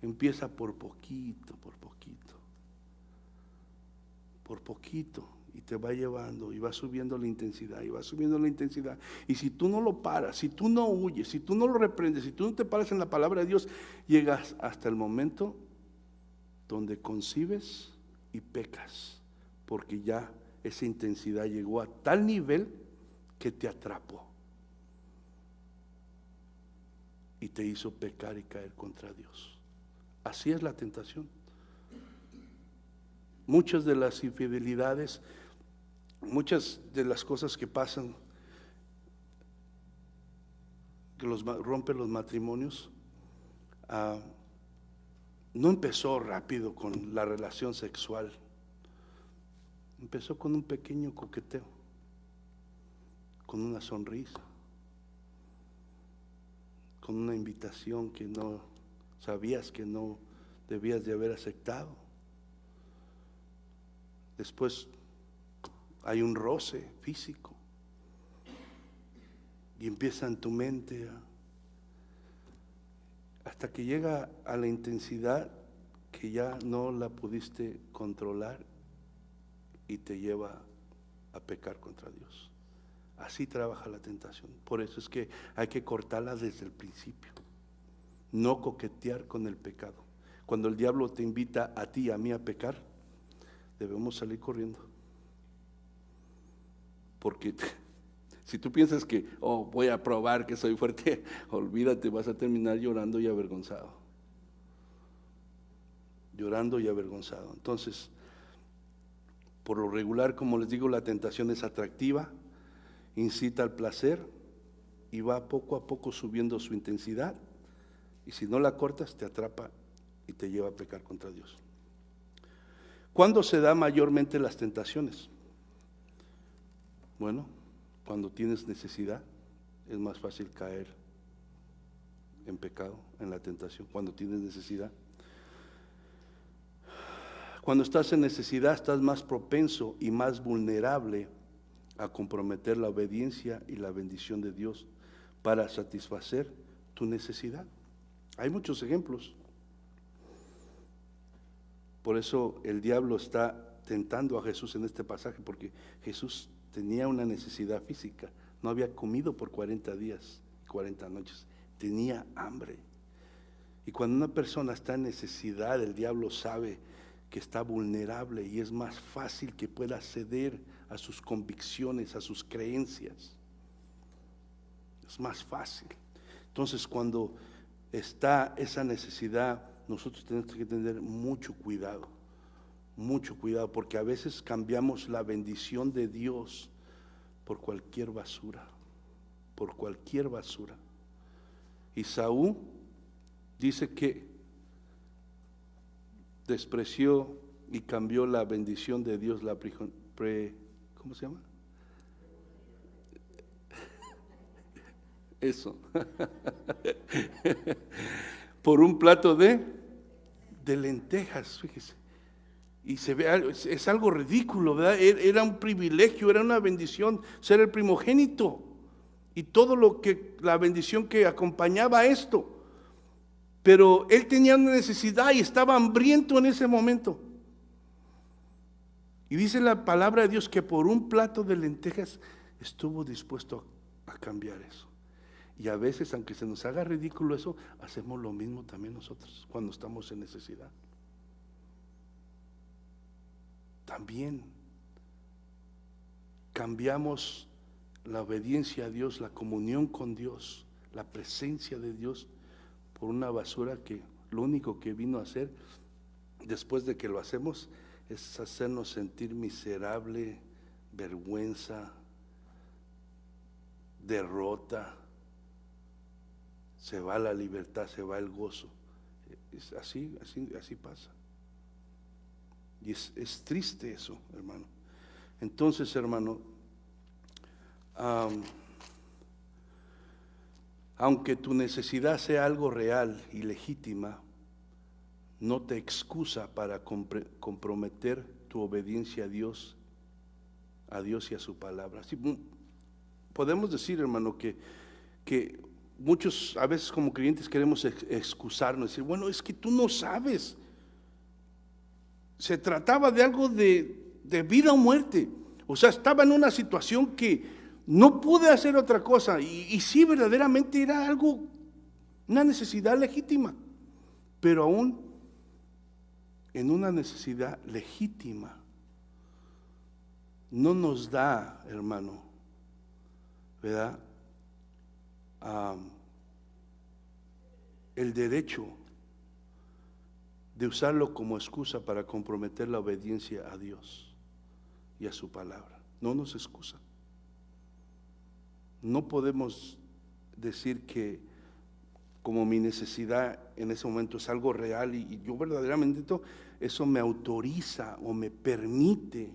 Empieza por poquito, y te va llevando, y va subiendo la intensidad, y va subiendo la intensidad. Y si tú no lo paras, si tú no huyes, si tú no lo reprendes, si tú no te paras en la palabra de Dios, llegas hasta el momento donde concibes y pecas, porque ya esa intensidad llegó a tal nivel que te atrapó y te hizo pecar y caer contra Dios. Así es la tentación. Muchas de las infidelidades, muchas de las cosas que pasan, que rompen los matrimonios, no empezó rápido con la relación sexual. Empezó con un pequeño coqueteo, con una sonrisa, con una invitación que no sabías que no debías de haber aceptado. Después hay un roce físico y empieza en tu mente hasta que llega a la intensidad que ya no la pudiste controlar y te lleva a pecar contra Dios. Así trabaja la tentación. Por eso es que hay que cortarla desde el principio. No coquetear con el pecado. Cuando el diablo te invita a ti y a mí a pecar, debemos salir corriendo. Porque si tú piensas que, voy a probar que soy fuerte, olvídate, vas a terminar llorando y avergonzado. Llorando y avergonzado. Entonces, por lo regular, como les digo, la tentación es atractiva, incita al placer y va poco a poco subiendo su intensidad. Y si no la cortas, te atrapa y te lleva a pecar contra Dios. ¿Cuándo se da mayormente las tentaciones? Bueno, cuando tienes necesidad, es más fácil caer en pecado, en la tentación, cuando tienes necesidad. Cuando estás en necesidad, estás más propenso y más vulnerable a comprometer la obediencia y la bendición de Dios para satisfacer tu necesidad. Hay muchos ejemplos. Por eso el diablo está tentando a Jesús en este pasaje, porque Jesús tenía una necesidad física. No había comido por 40 días, 40 noches. Tenía hambre. Y cuando una persona está en necesidad, el diablo sabe que está vulnerable y es más fácil que pueda ceder a sus convicciones, a sus creencias. Es más fácil. Entonces, cuando está esa necesidad, nosotros tenemos que tener mucho cuidado, porque a veces cambiamos la bendición de Dios por cualquier basura, Y Saúl dice que despreció y cambió la bendición de Dios, ¿cómo se llama? Eso. Por un plato de lentejas, fíjese. Y se ve, es algo ridículo, ¿verdad? Era un privilegio, era una bendición ser el primogénito y todo la bendición que acompañaba a esto. Pero él tenía una necesidad y estaba hambriento en ese momento. Y dice la palabra de Dios que por un plato de lentejas estuvo dispuesto a cambiar eso. Y a veces, aunque se nos haga ridículo eso, hacemos lo mismo también nosotros cuando estamos en necesidad. También cambiamos la obediencia a Dios, la comunión con Dios, la presencia de Dios, por una basura que lo único que vino a hacer después de que lo hacemos es hacernos sentir miserable, vergüenza, derrota. Se va la libertad, se va el gozo. Es así pasa. Y es triste eso, hermano. Entonces, hermano, aunque tu necesidad sea algo real y legítima, no te excusa para comprometer tu obediencia a Dios y a su palabra. Sí, podemos decir, hermano, que muchos a veces como creyentes queremos excusarnos, decir, bueno, es que tú no sabes. Se trataba de algo de vida o muerte. O sea, estaba en una situación que no pude hacer otra cosa. Y sí, verdaderamente era algo, una necesidad legítima. Pero aún en una necesidad legítima, no nos da, hermano, ¿verdad? El derecho de usarlo como excusa para comprometer la obediencia a Dios y a su palabra. No nos excusa. No podemos decir que como mi necesidad en ese momento es algo real y yo verdaderamente eso me autoriza o me permite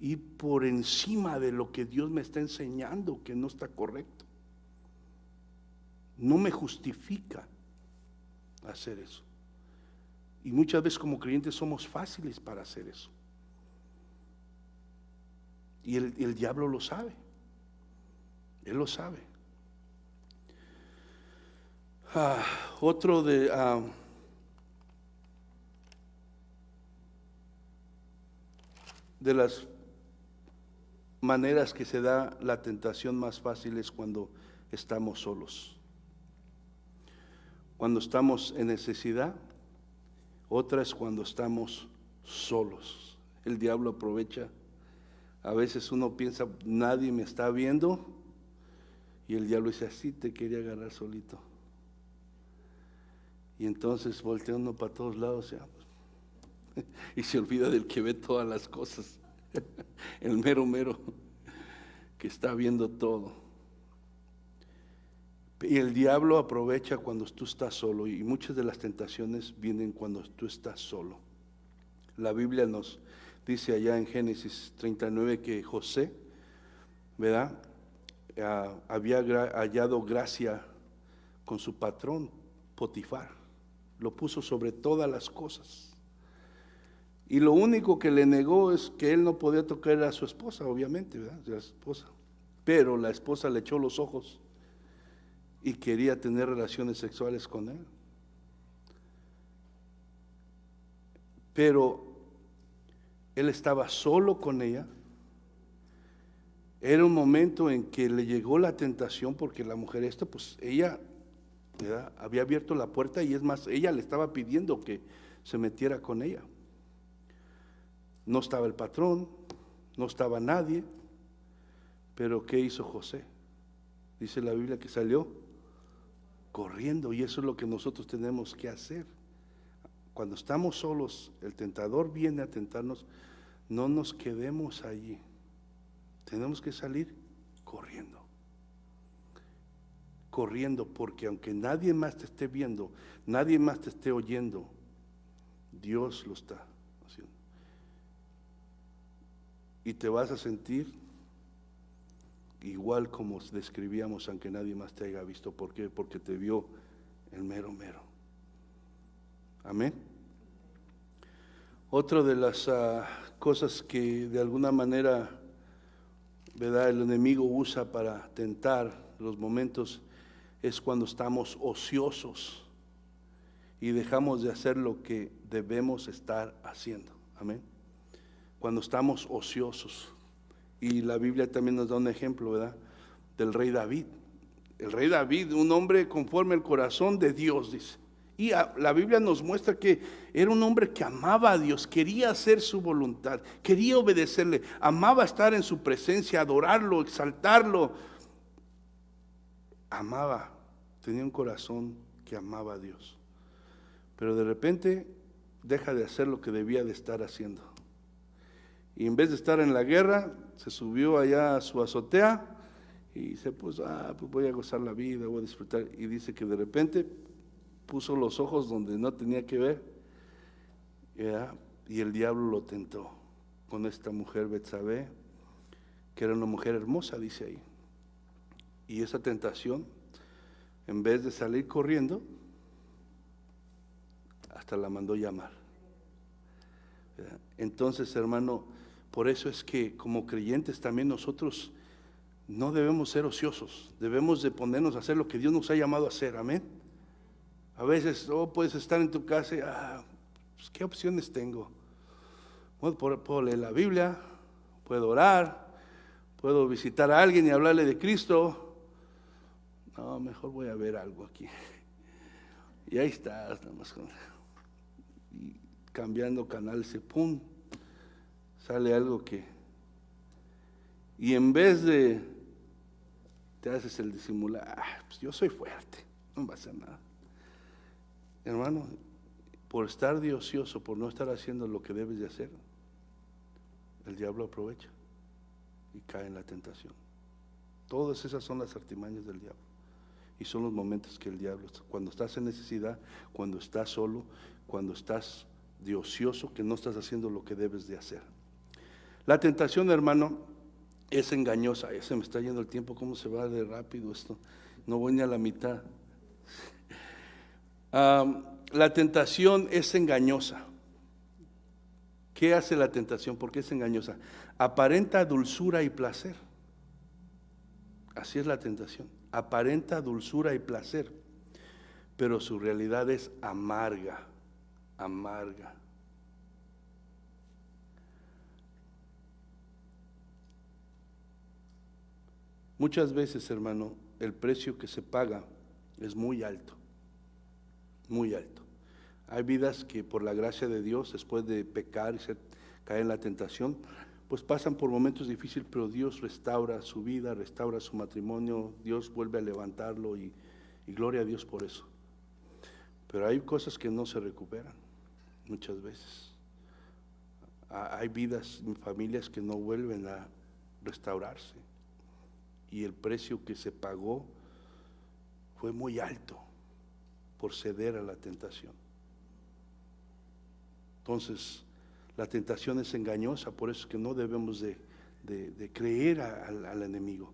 ir por encima de lo que Dios me está enseñando que no está correcto. No me justifica hacer eso. Y muchas veces como creyentes somos fáciles para hacer eso. Y el diablo lo sabe. Él lo sabe. Otro de las maneras que se da la tentación más fácil es cuando estamos solos. Cuando estamos en necesidad, otra es cuando estamos solos. El diablo aprovecha. A veces uno piensa, nadie me está viendo, y el diablo dice, así te quería agarrar solito. Y entonces voltea uno para todos lados y se olvida del que ve todas las cosas, el mero que está viendo todo. Y el diablo aprovecha cuando tú estás solo, y muchas de las tentaciones vienen cuando tú estás solo. La Biblia nos dice allá en Génesis 39 que José, ¿verdad? Había hallado gracia con su patrón Potifar, lo puso sobre todas las cosas, y lo único que le negó es que él no podía tocar a su esposa, obviamente, ¿verdad? La esposa, pero la esposa le echó los ojos y quería tener relaciones sexuales con él, pero él estaba solo con ella. Era un momento en que le llegó la tentación, porque la mujer pues ella, ¿verdad?, había abierto la puerta, y es más, ella le estaba pidiendo que se metiera con ella. No estaba el patrón, no estaba nadie, pero ¿qué hizo José? Dice la Biblia que salió corriendo, y eso es lo que nosotros tenemos que hacer. Cuando estamos solos, el tentador viene a tentarnos, no nos quedemos allí. Tenemos que salir corriendo, porque aunque nadie más te esté viendo, nadie más te esté oyendo, Dios lo está haciendo. Y te vas a sentir igual como describíamos, aunque nadie más te haya visto. ¿Por qué? Porque te vio el mero. Amén. Otra de las cosas que de alguna manera, ¿verdad?, el enemigo usa para tentar los momentos es cuando estamos ociosos y dejamos de hacer lo que debemos estar haciendo. Amén. cuando estamos ociosos. Y la Biblia también nos da un ejemplo, ¿verdad? Del rey David. El rey David, un hombre conforme al corazón de Dios, dice. Y la Biblia nos muestra que era un hombre que amaba a Dios, quería hacer su voluntad, quería obedecerle, amaba estar en su presencia, adorarlo, exaltarlo. Amaba, tenía un corazón que amaba a Dios. Pero de repente deja de hacer lo que debía de estar haciendo. Y en vez de estar en la guerra, se subió allá a su azotea y dice, pues voy a gozar la vida, voy a disfrutar. Y dice que de repente puso los ojos donde no tenía que ver, ¿verdad? Y el diablo lo tentó con esta mujer Betsabé, que era una mujer hermosa, dice ahí. Y esa tentación, en vez de salir corriendo, hasta la mandó llamar, ¿verdad? Entonces, hermano, por eso es que como creyentes también nosotros no debemos ser ociosos, debemos de ponernos a hacer lo que Dios nos ha llamado a hacer, amén. A veces puedes estar en tu casa y, pues, ¿qué opciones tengo? Bueno, puedo leer la Biblia, puedo orar, puedo visitar a alguien y hablarle de Cristo. No, mejor voy a ver algo aquí. Y ahí estás, nada más y cambiando canal, pum, sale algo que... Y en vez de, te haces el disimular, pues yo soy fuerte, no va a hacer nada. Hermano, por estar de ocioso, por no estar haciendo lo que debes de hacer, el diablo aprovecha y cae en la tentación. Todas esas son las artimañas del diablo. Y son los momentos que el diablo, cuando estás en necesidad, cuando estás solo, cuando estás de ocioso, que no estás haciendo lo que debes de hacer. La tentación, hermano, es engañosa. Ya se me está yendo el tiempo, ¿cómo se va de rápido esto? No voy ni a la mitad. La tentación es engañosa. ¿Qué hace la tentación? ¿Por qué es engañosa? Aparenta dulzura y placer. Así es la tentación. Aparenta dulzura y placer, pero su realidad es amarga, amarga. Muchas veces, hermano, el precio que se paga es muy alto, muy alto. Hay vidas que por la gracia de Dios, después de pecar y caer en la tentación, pues pasan por momentos difíciles, pero Dios restaura su vida, restaura su matrimonio, Dios vuelve a levantarlo y gloria a Dios por eso. Pero hay cosas que no se recuperan muchas veces. Hay vidas, familias que no vuelven a restaurarse. Y el precio que se pagó fue muy alto por ceder a la tentación. Entonces, la tentación es engañosa, por eso es que no debemos de creer al enemigo.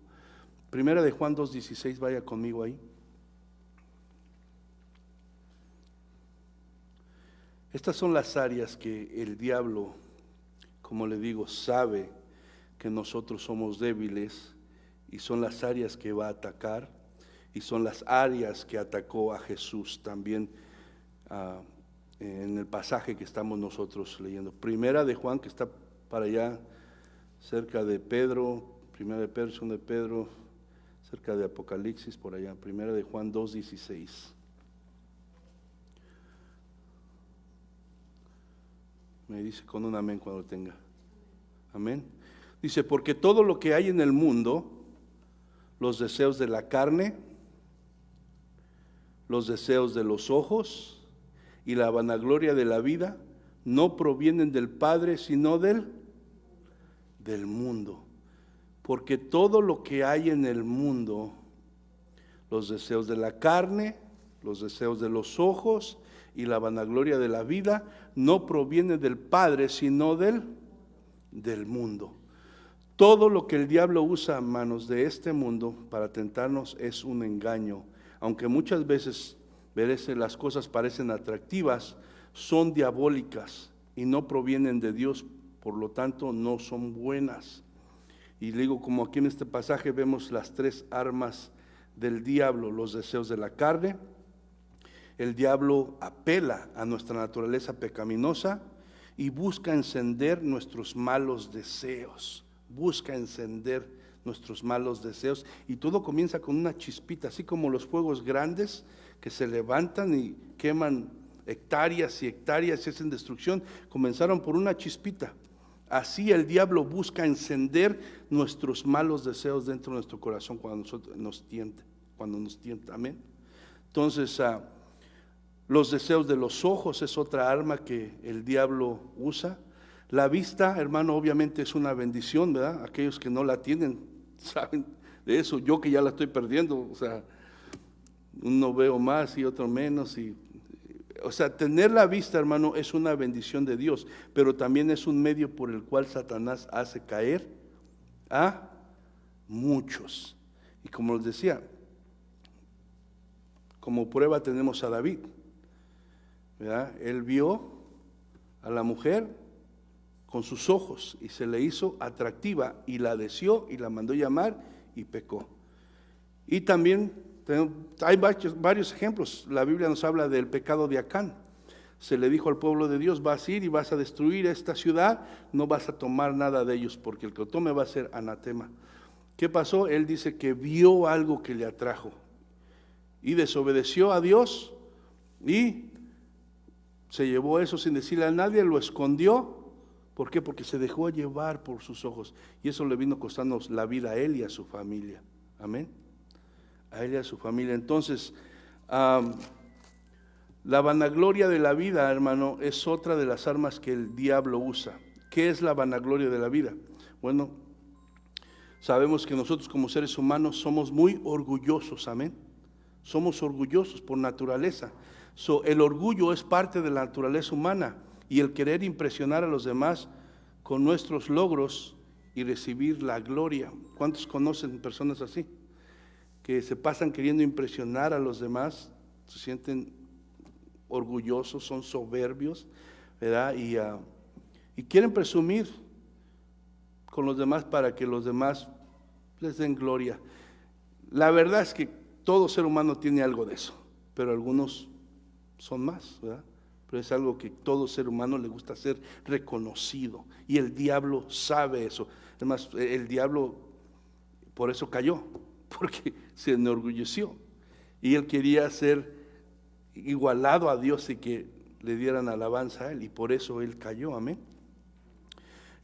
Primera de Juan 2:16, vaya conmigo ahí. Estas son las áreas que el diablo, como le digo, sabe que nosotros somos débiles, y son las áreas que va a atacar, y son las áreas que atacó a Jesús también en el pasaje que estamos nosotros leyendo. Primera de Juan, que está para allá, cerca de Pedro, primera de Pedro, segunda de Pedro, cerca de Apocalipsis, por allá, primera de Juan 2:16. Me dice con un amén cuando lo tenga. Amén. Dice, porque todo lo que hay en el mundo, los deseos de la carne, los deseos de los ojos y la vanagloria de la vida, no provienen del Padre, sino del mundo. Porque todo lo que hay en el mundo, los deseos de la carne, los deseos de los ojos y la vanagloria de la vida, no provienen del Padre, sino del mundo. Todo lo que el diablo usa a manos de este mundo para tentarnos es un engaño. Aunque muchas veces las cosas parecen atractivas, son diabólicas y no provienen de Dios, por lo tanto no son buenas. Y digo, como aquí en este pasaje vemos las tres armas del diablo: los deseos de la carne. El diablo apela a nuestra naturaleza pecaminosa y busca encender nuestros malos deseos. Busca encender nuestros malos deseos, y todo comienza con una chispita, así como los fuegos grandes que se levantan y queman hectáreas y hectáreas y hacen destrucción. Comenzaron por una chispita. Así el diablo busca encender nuestros malos deseos dentro de nuestro corazón cuando nos tienta, amén. Entonces, los deseos de los ojos es otra arma que el diablo usa. La vista, hermano, obviamente es una bendición, ¿verdad? Aquellos que no la tienen saben de eso. Yo que ya la estoy perdiendo, o sea, uno veo más y otro menos. O sea, tener la vista, hermano, es una bendición de Dios, pero también es un medio por el cual Satanás hace caer a muchos. Y como les decía, como prueba tenemos a David, ¿verdad? Él vio a la mujer con sus ojos y se le hizo atractiva y la deseó y la mandó llamar y pecó. Y también hay varios ejemplos. La Biblia nos habla del pecado de Acán. Se le dijo al pueblo de Dios: vas a ir y vas a destruir esta ciudad, no vas a tomar nada de ellos, porque el que lo tome va a ser anatema. ¿Qué pasó? Él dice que vio algo que le atrajo y desobedeció a Dios y se llevó eso sin decirle a nadie, lo escondió. ¿Por qué? Porque se dejó llevar por sus ojos, y eso le vino costando la vida a él y a su familia. Amén. A él y a su familia. Entonces, la vanagloria de la vida, hermano, es otra de las armas que el diablo usa. ¿Qué es la vanagloria de la vida? Bueno, sabemos que nosotros como seres humanos somos muy orgullosos, amén. Somos orgullosos por naturaleza. El orgullo es parte de la naturaleza humana, y el querer impresionar a los demás con nuestros logros y recibir la gloria. ¿Cuántos conocen personas así? Que se pasan queriendo impresionar a los demás, se sienten orgullosos, son soberbios, ¿verdad? Y quieren presumir con los demás para que los demás les den gloria. La verdad es que todo ser humano tiene algo de eso, pero algunos son más, ¿verdad? Pero es algo que todo ser humano le gusta ser reconocido, y el diablo sabe eso. Además, el diablo por eso cayó, porque se enorgulleció y él quería ser igualado a Dios y que le dieran alabanza a él, y por eso él cayó, amén.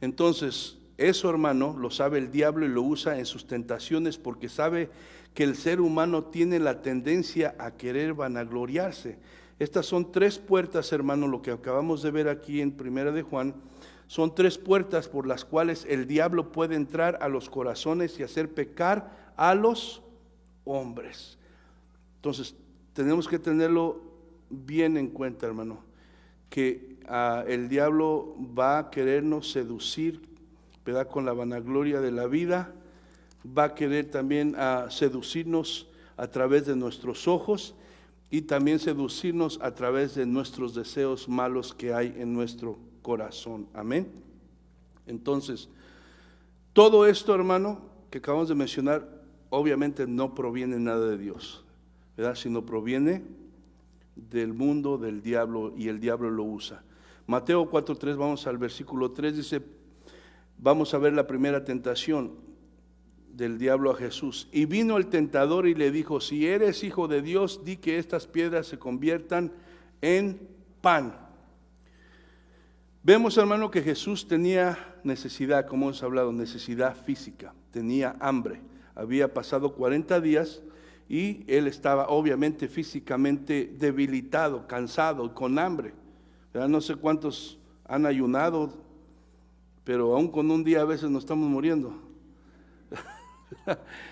Entonces, eso, hermano, lo sabe el diablo y lo usa en sus tentaciones, porque sabe que el ser humano tiene la tendencia a querer vanagloriarse. Estas son tres puertas, hermano, lo que acabamos de ver aquí en Primera de Juan. Son tres puertas por las cuales el diablo puede entrar a los corazones y hacer pecar a los hombres. Entonces, tenemos que tenerlo bien en cuenta, hermano, que el diablo va a querernos seducir, ¿verdad?, con la vanagloria de la vida. Va a querer también seducirnos a través de nuestros ojos, y también seducirnos a través de nuestros deseos malos que hay en nuestro corazón. Amén. Entonces, todo esto, hermano, que acabamos de mencionar, obviamente no proviene nada de Dios, ¿verdad?, sino proviene del mundo, del diablo, y el diablo lo usa. Mateo 4:3, vamos al versículo 3, dice, vamos a ver la primera tentación del diablo a Jesús. Y vino el tentador y le dijo: si eres hijo de Dios, di que estas piedras se conviertan en pan. Vemos, hermano, que Jesús tenía necesidad, como hemos hablado, necesidad física, tenía hambre. Había pasado 40 días y él estaba obviamente físicamente debilitado, cansado, con hambre. ¿Verdad? No sé cuántos han ayunado, pero aún con un día a veces nos estamos muriendo.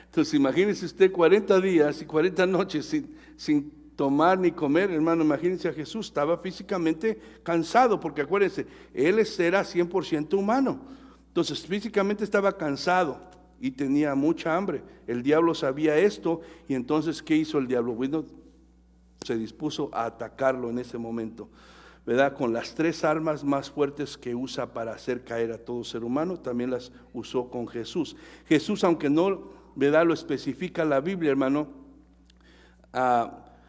Entonces imagínese usted 40 días y 40 noches sin tomar ni comer, hermano. Imagínense a Jesús, estaba físicamente cansado, porque acuérdense, él era 100% humano. Entonces físicamente estaba cansado y tenía mucha hambre. El diablo sabía esto, y entonces ¿qué hizo el diablo? Bueno, se dispuso a atacarlo en ese momento, ¿verdad? Con las tres armas más fuertes que usa para hacer caer a todo ser humano, también las usó con Jesús. Jesús, aunque no, ¿verdad?, lo especifica la Biblia, hermano,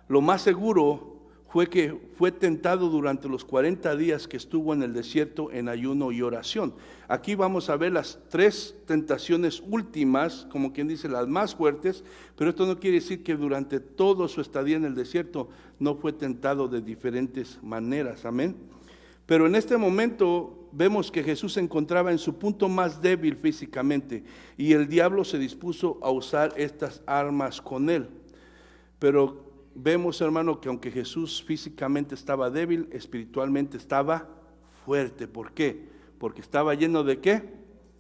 lo más seguro fue que fue tentado durante los 40 días que estuvo en el desierto en ayuno y oración. Aquí vamos a ver las 3 tentaciones últimas, como quien dice las más fuertes, pero esto no quiere decir que durante toda su estadía en el desierto no fue tentado de diferentes maneras, amén. Pero en este momento vemos que Jesús se encontraba en su punto más débil físicamente y el diablo se dispuso a usar estas armas con él. Pero vemos, hermano, que aunque Jesús físicamente estaba débil, espiritualmente estaba fuerte. ¿Por qué? Porque estaba lleno ¿de qué?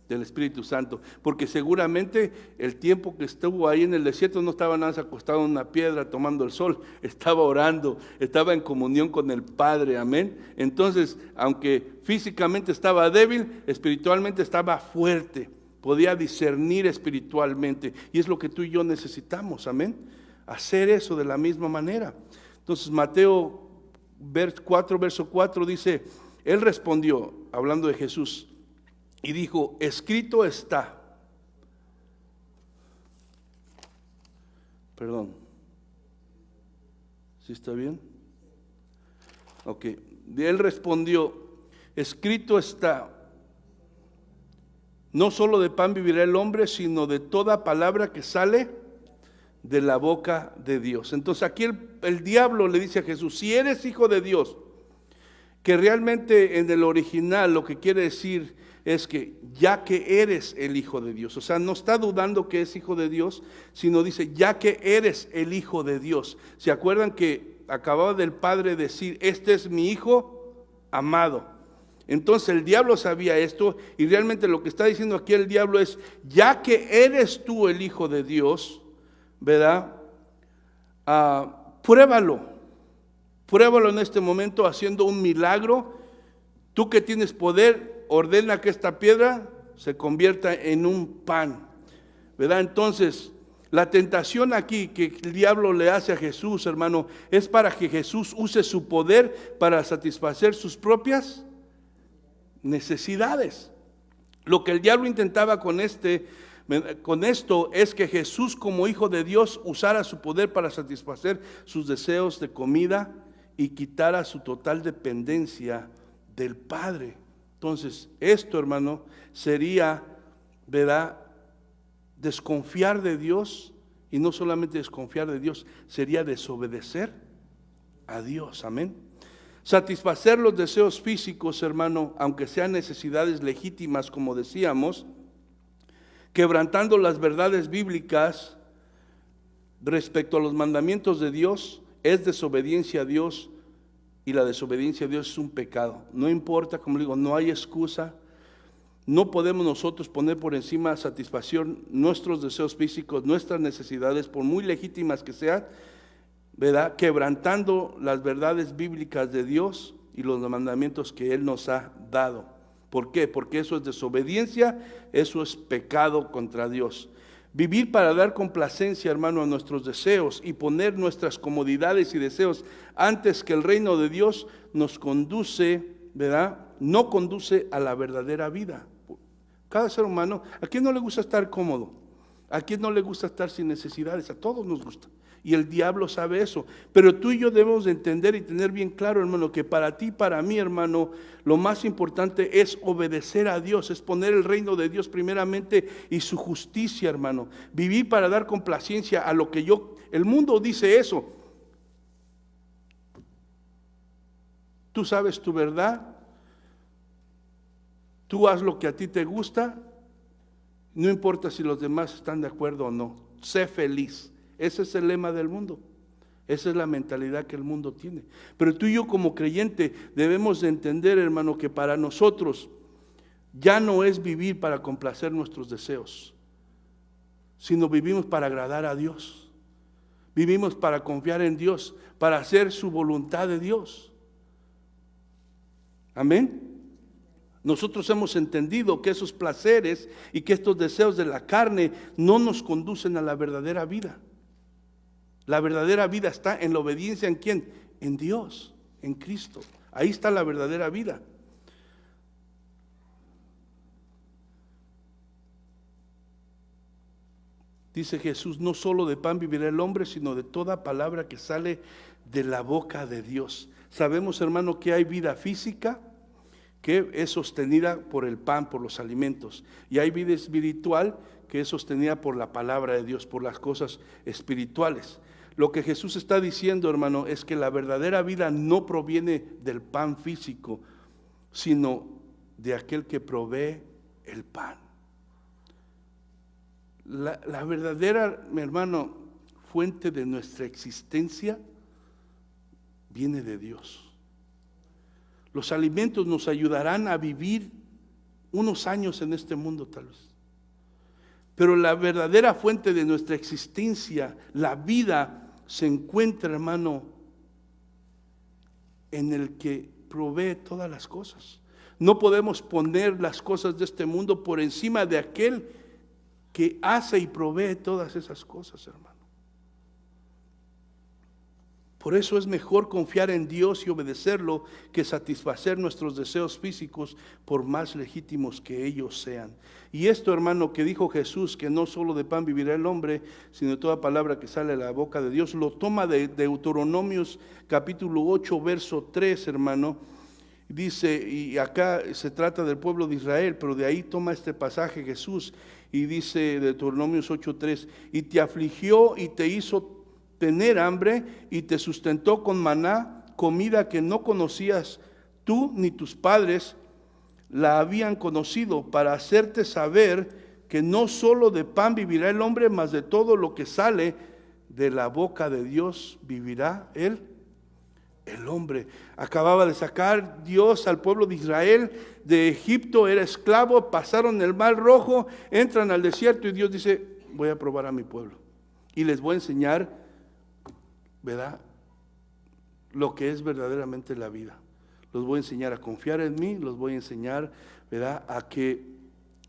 Del Espíritu Santo. Porque seguramente el tiempo que estuvo ahí en el desierto no estaba nada más acostado en una piedra tomando el sol, estaba orando, estaba en comunión con el Padre, amén. Entonces, aunque físicamente estaba débil, espiritualmente estaba fuerte, podía discernir espiritualmente, y es lo que tú y yo necesitamos, amén. Hacer eso de la misma manera. Entonces Mateo 4, verso 4 dice, él respondió, hablando de Jesús, y dijo, escrito está. Perdón. ¿Sí está bien? Ok. Él respondió, escrito está, no solo de pan vivirá el hombre, sino de toda palabra que sale de la boca de Dios. Entonces aquí el diablo le dice a Jesús, si eres hijo de Dios, que realmente en el original lo que quiere decir es que ya que eres el hijo de Dios, o sea, no está dudando que es hijo de Dios, sino dice, ya que eres el hijo de Dios. ¿Se acuerdan que acababa del Padre decir, este es mi hijo amado? Entonces el diablo sabía esto y realmente lo que está diciendo aquí el diablo es, ya que eres tú el hijo de Dios, ¿verdad? Pruébalo en este momento haciendo un milagro. Tú que tienes poder, ordena que esta piedra se convierta en un pan, ¿verdad? Entonces, la tentación aquí que el diablo le hace a Jesús, hermano, es para que Jesús use su poder para satisfacer sus propias necesidades. Lo que el diablo intentaba con esto es que Jesús como hijo de Dios usara su poder para satisfacer sus deseos de comida y quitara su total dependencia del Padre. Entonces, esto, hermano, sería, ¿verdad?, desconfiar de Dios, y no solamente desconfiar de Dios, sería desobedecer a Dios, amén. Satisfacer los deseos físicos, hermano, aunque sean necesidades legítimas, como decíamos, quebrantando las verdades bíblicas respecto a los mandamientos de Dios, es desobediencia a Dios, y la desobediencia a Dios es un pecado. No importa, como digo, no hay excusa. No podemos nosotros poner por encima satisfacción nuestros deseos físicos, nuestras necesidades, por muy legítimas que sean, ¿verdad?, quebrantando las verdades bíblicas de Dios y los mandamientos que Él nos ha dado. ¿Por qué? Porque eso es desobediencia, eso es pecado contra Dios. Vivir para dar complacencia, hermano, a nuestros deseos y poner nuestras comodidades y deseos antes que el reino de Dios nos conduce, ¿verdad?, no conduce a la verdadera vida. Cada ser humano, ¿a quién no le gusta estar cómodo? ¿A quién no le gusta estar sin necesidades? A todos nos gusta. Y el diablo sabe eso. Pero tú y yo debemos de entender y tener bien claro, hermano, que para ti, para mí, hermano, lo más importante es obedecer a Dios, es poner el reino de Dios primeramente y su justicia, hermano. Vivir para dar complacencia a lo que el mundo dice eso. Tú sabes tu verdad, tú haz lo que a ti te gusta, no importa si los demás están de acuerdo o no, sé feliz. Ese es el lema del mundo, esa es la mentalidad que el mundo tiene. Pero tú y yo como creyente debemos de entender, hermano, que para nosotros ya no es vivir para complacer nuestros deseos, sino vivimos para agradar a Dios. Vivimos para confiar en Dios, para hacer su voluntad de Dios. Amén. Nosotros hemos entendido que esos placeres y que estos deseos de la carne no nos conducen a la verdadera vida. La verdadera vida está en la obediencia, ¿en quién? En Dios, en Cristo. Ahí está la verdadera vida. Dice Jesús, no solo de pan vivirá el hombre, sino de toda palabra que sale de la boca de Dios. Sabemos, hermano, que hay vida física que es sostenida por el pan, por los alimentos, y hay vida espiritual que es sostenida por la palabra de Dios, por las cosas espirituales. Lo que Jesús está diciendo, hermano, es que la verdadera vida no proviene del pan físico, sino de aquel que provee el pan. La verdadera, mi hermano, fuente de nuestra existencia viene de Dios. Los alimentos nos ayudarán a vivir unos años en este mundo tal vez. Pero la verdadera fuente de nuestra existencia, la vida, se encuentra, hermano, en el que provee todas las cosas. No podemos poner las cosas de este mundo por encima de aquel que hace y provee todas esas cosas, hermano. Por eso es mejor confiar en Dios y obedecerlo que satisfacer nuestros deseos físicos, por más legítimos que ellos sean. Y esto, hermano, que dijo Jesús, que no solo de pan vivirá el hombre, sino de toda palabra que sale de la boca de Dios, lo toma de Deuteronomios capítulo 8, verso 3, hermano. Dice, y acá se trata del pueblo de Israel, pero de ahí toma este pasaje Jesús, y dice Deuteronomios 8:3, y te afligió y te hizo tener hambre y te sustentó con maná, comida que no conocías tú ni tus padres la habían conocido, para hacerte saber que no solo de pan vivirá el hombre, mas de todo lo que sale de la boca de Dios vivirá el hombre. Acababa de sacar Dios al pueblo de Israel de Egipto, era esclavo, pasaron el Mar Rojo, entran al desierto y Dios dice, voy a probar a mi pueblo y les voy a enseñar, ¿verdad?, lo que es verdaderamente la vida. Los voy a enseñar a confiar en mí, los voy a enseñar, ¿verdad?, a que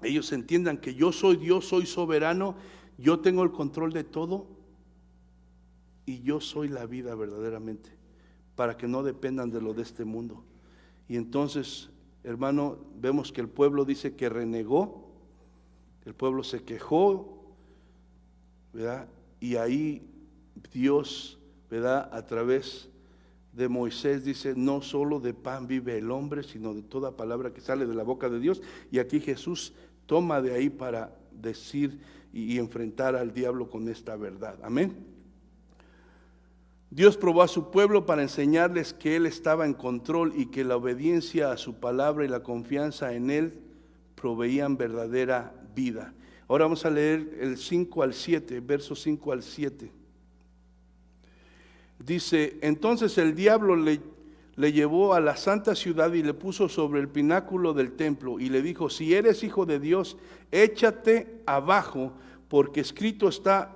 ellos entiendan que yo soy Dios, soy soberano, yo tengo el control de todo y yo soy la vida verdaderamente, para que no dependan de lo de este mundo. Y entonces, hermano, vemos que el pueblo dice que renegó, el pueblo se quejó, ¿verdad?, y ahí Dios, ¿verdad?, a través de Moisés dice, no solo de pan vive el hombre, sino de toda palabra que sale de la boca de Dios. Y aquí Jesús toma de ahí para decir y enfrentar al diablo con esta verdad. Amén. Dios probó a su pueblo para enseñarles que Él estaba en control y que la obediencia a su palabra y la confianza en Él proveían verdadera vida. Ahora vamos a leer el 5 al 7, versos 5 al 7. Dice, entonces el diablo le llevó a la santa ciudad y le puso sobre el pináculo del templo y le dijo, si eres hijo de Dios, échate abajo, porque escrito está,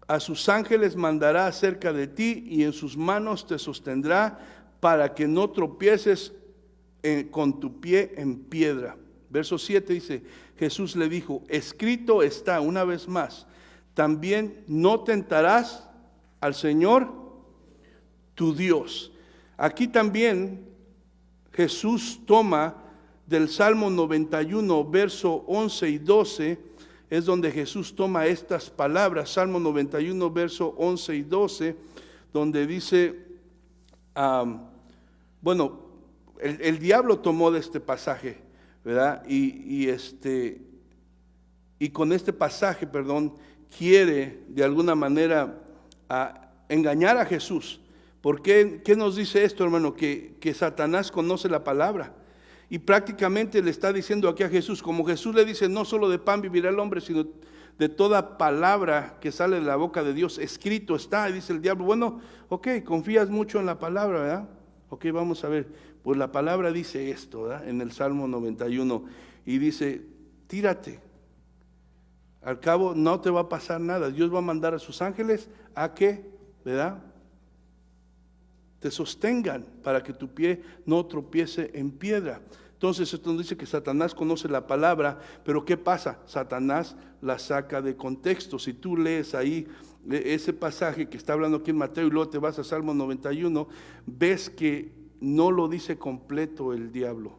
a sus ángeles mandará acerca de ti y en sus manos te sostendrá para que no tropieces con tu pie en piedra. Verso 7 dice, Jesús le dijo, escrito está, una vez más, también no tentarás al Señor tu Dios. Aquí también Jesús toma del Salmo 91, verso 11 y 12, es donde Jesús toma estas palabras, Salmo 91, verso 11 y 12, donde dice, el diablo tomó de este pasaje, ¿verdad? Y con este pasaje, quiere de alguna manera engañar a Jesús. ¿Por qué? ¿Qué nos dice esto, hermano? Que Satanás conoce la palabra. Y prácticamente le está diciendo aquí a Jesús, como Jesús le dice, no solo de pan vivirá el hombre, sino de toda palabra que sale de la boca de Dios, escrito está. Y dice el diablo, bueno, ok, confías mucho en la palabra, ¿verdad? Ok, vamos a ver, pues la palabra dice esto, ¿verdad?, en el Salmo 91, y dice, tírate, al cabo no te va a pasar nada, Dios va a mandar a sus ángeles a que, ¿verdad?, te sostengan para que tu pie no tropiece en piedra. Entonces esto nos dice que Satanás conoce la palabra, pero ¿qué pasa? Satanás la saca de contexto. Si tú lees ahí ese pasaje que está hablando aquí en Mateo y luego te vas a Salmo 91, ves que no lo dice completo el diablo.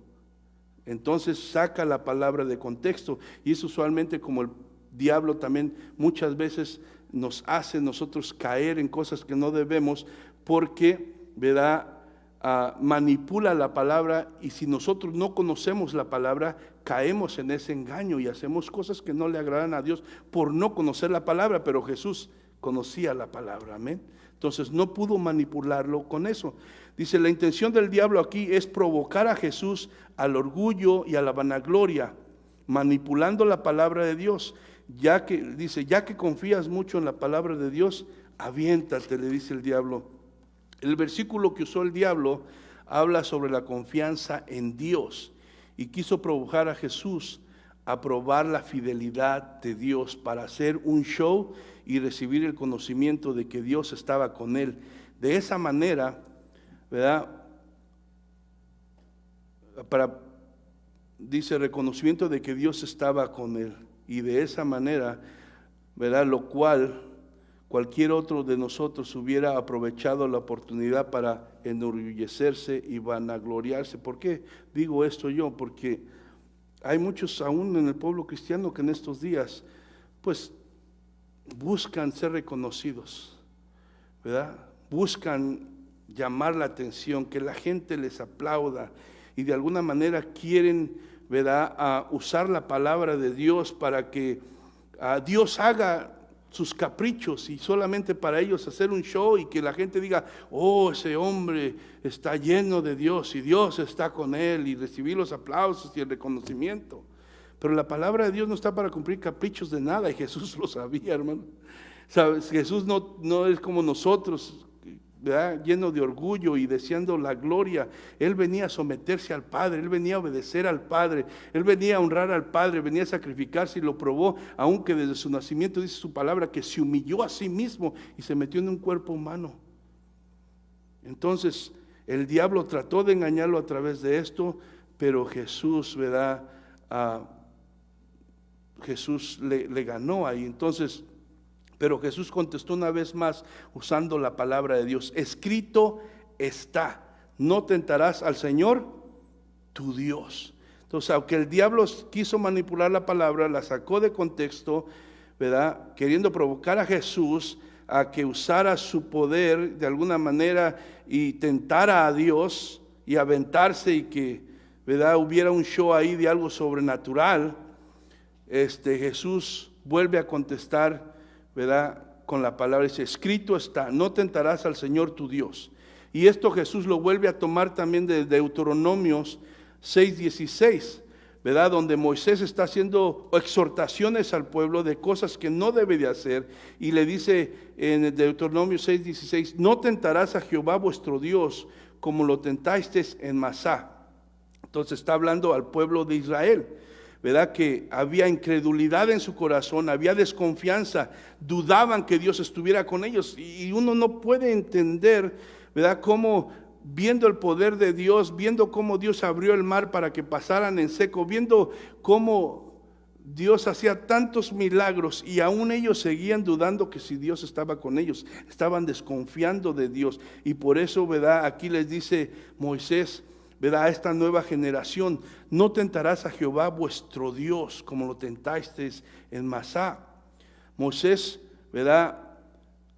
Entonces saca la palabra de contexto y es usualmente como el diablo también muchas veces nos hace nosotros caer en cosas que no debemos, porque, ¿verdad? Manipula la palabra, y si nosotros no conocemos la palabra, caemos en ese engaño y hacemos cosas que no le agradan a Dios por no conocer la palabra. Pero Jesús conocía la palabra, amén. Entonces no pudo manipularlo con eso. Dice, la intención del diablo aquí es provocar a Jesús al orgullo y a la vanagloria, manipulando la palabra de Dios. Ya que confías mucho en la palabra de Dios, aviéntate, le dice el diablo. El versículo que usó el diablo habla sobre la confianza en Dios, y quiso provocar a Jesús a probar la fidelidad de Dios para hacer un show y recibir el conocimiento de que Dios estaba con él. De esa manera, ¿verdad? Dice, reconocimiento de que Dios estaba con él, y de esa manera, ¿verdad? Lo cual cualquier otro de nosotros hubiera aprovechado la oportunidad para enorgullecerse y vanagloriarse. ¿Por qué digo esto yo? Porque hay muchos aún en el pueblo cristiano que en estos días pues buscan ser reconocidos, ¿verdad? Buscan llamar la atención, que la gente les aplauda, y de alguna manera quieren, ¿verdad?, usar la palabra de Dios para que Dios haga sus caprichos, y solamente para ellos hacer un show y que la gente diga, oh, ese hombre está lleno de Dios y Dios está con él, y recibir los aplausos y el reconocimiento. Pero la palabra de Dios no está para cumplir caprichos de nada, y Jesús lo sabía, hermano. ¿Sabes? Jesús no es como nosotros, ¿verdad?, lleno de orgullo y deseando la gloria. Él venía a someterse al Padre, Él venía a obedecer al Padre, Él venía a honrar al Padre, venía a sacrificarse, y lo probó, aunque desde su nacimiento dice su palabra que se humilló a sí mismo y se metió en un cuerpo humano. Entonces el diablo trató de engañarlo a través de esto, pero Jesús, ¿verdad?, Jesús le ganó ahí. Entonces, pero Jesús contestó una vez más usando la palabra de Dios. Escrito está, no tentarás al Señor tu Dios. Entonces, aunque el diablo quiso manipular la palabra, la sacó de contexto, ¿verdad?, queriendo provocar a Jesús a que usara su poder de alguna manera y tentara a Dios y aventarse, y que, ¿verdad?, hubiera un show ahí de algo sobrenatural. Jesús vuelve a contestar, ¿verdad?, con la palabra. Dice, escrito está, no tentarás al Señor tu Dios. Y esto Jesús lo vuelve a tomar también de Deuteronomios 6:16, ¿verdad?, donde Moisés está haciendo exhortaciones al pueblo de cosas que no debe de hacer, y le dice en el Deuteronomio 6:16, no tentarás a Jehová vuestro Dios como lo tentasteis en Masá. Entonces está hablando al pueblo de Israel, ¿verdad?, que había incredulidad en su corazón, había desconfianza, dudaban que Dios estuviera con ellos, y uno no puede entender, ¿verdad?, cómo, viendo el poder de Dios, viendo cómo Dios abrió el mar para que pasaran en seco, viendo cómo Dios hacía tantos milagros, y aún ellos seguían dudando que si Dios estaba con ellos, estaban desconfiando de Dios. Y por eso, ¿verdad?, aquí les dice Moisés, ¿verdad?, a esta nueva generación, no tentarás a Jehová vuestro Dios como lo tentasteis en Masá. Moisés, ¿verdad?,